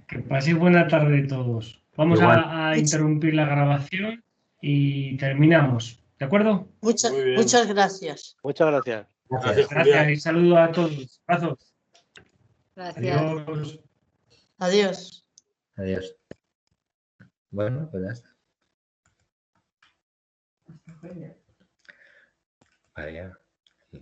Que paséis buena tarde todos. Vamos a interrumpir la grabación y terminamos. ¿De acuerdo? Muchas gracias. Muchas gracias. Gracias, Gracias Julián. y saludos a todos. Abrazos. Gracias. Adiós. Adiós. Adiós. Bueno, pues ya está. Vaya.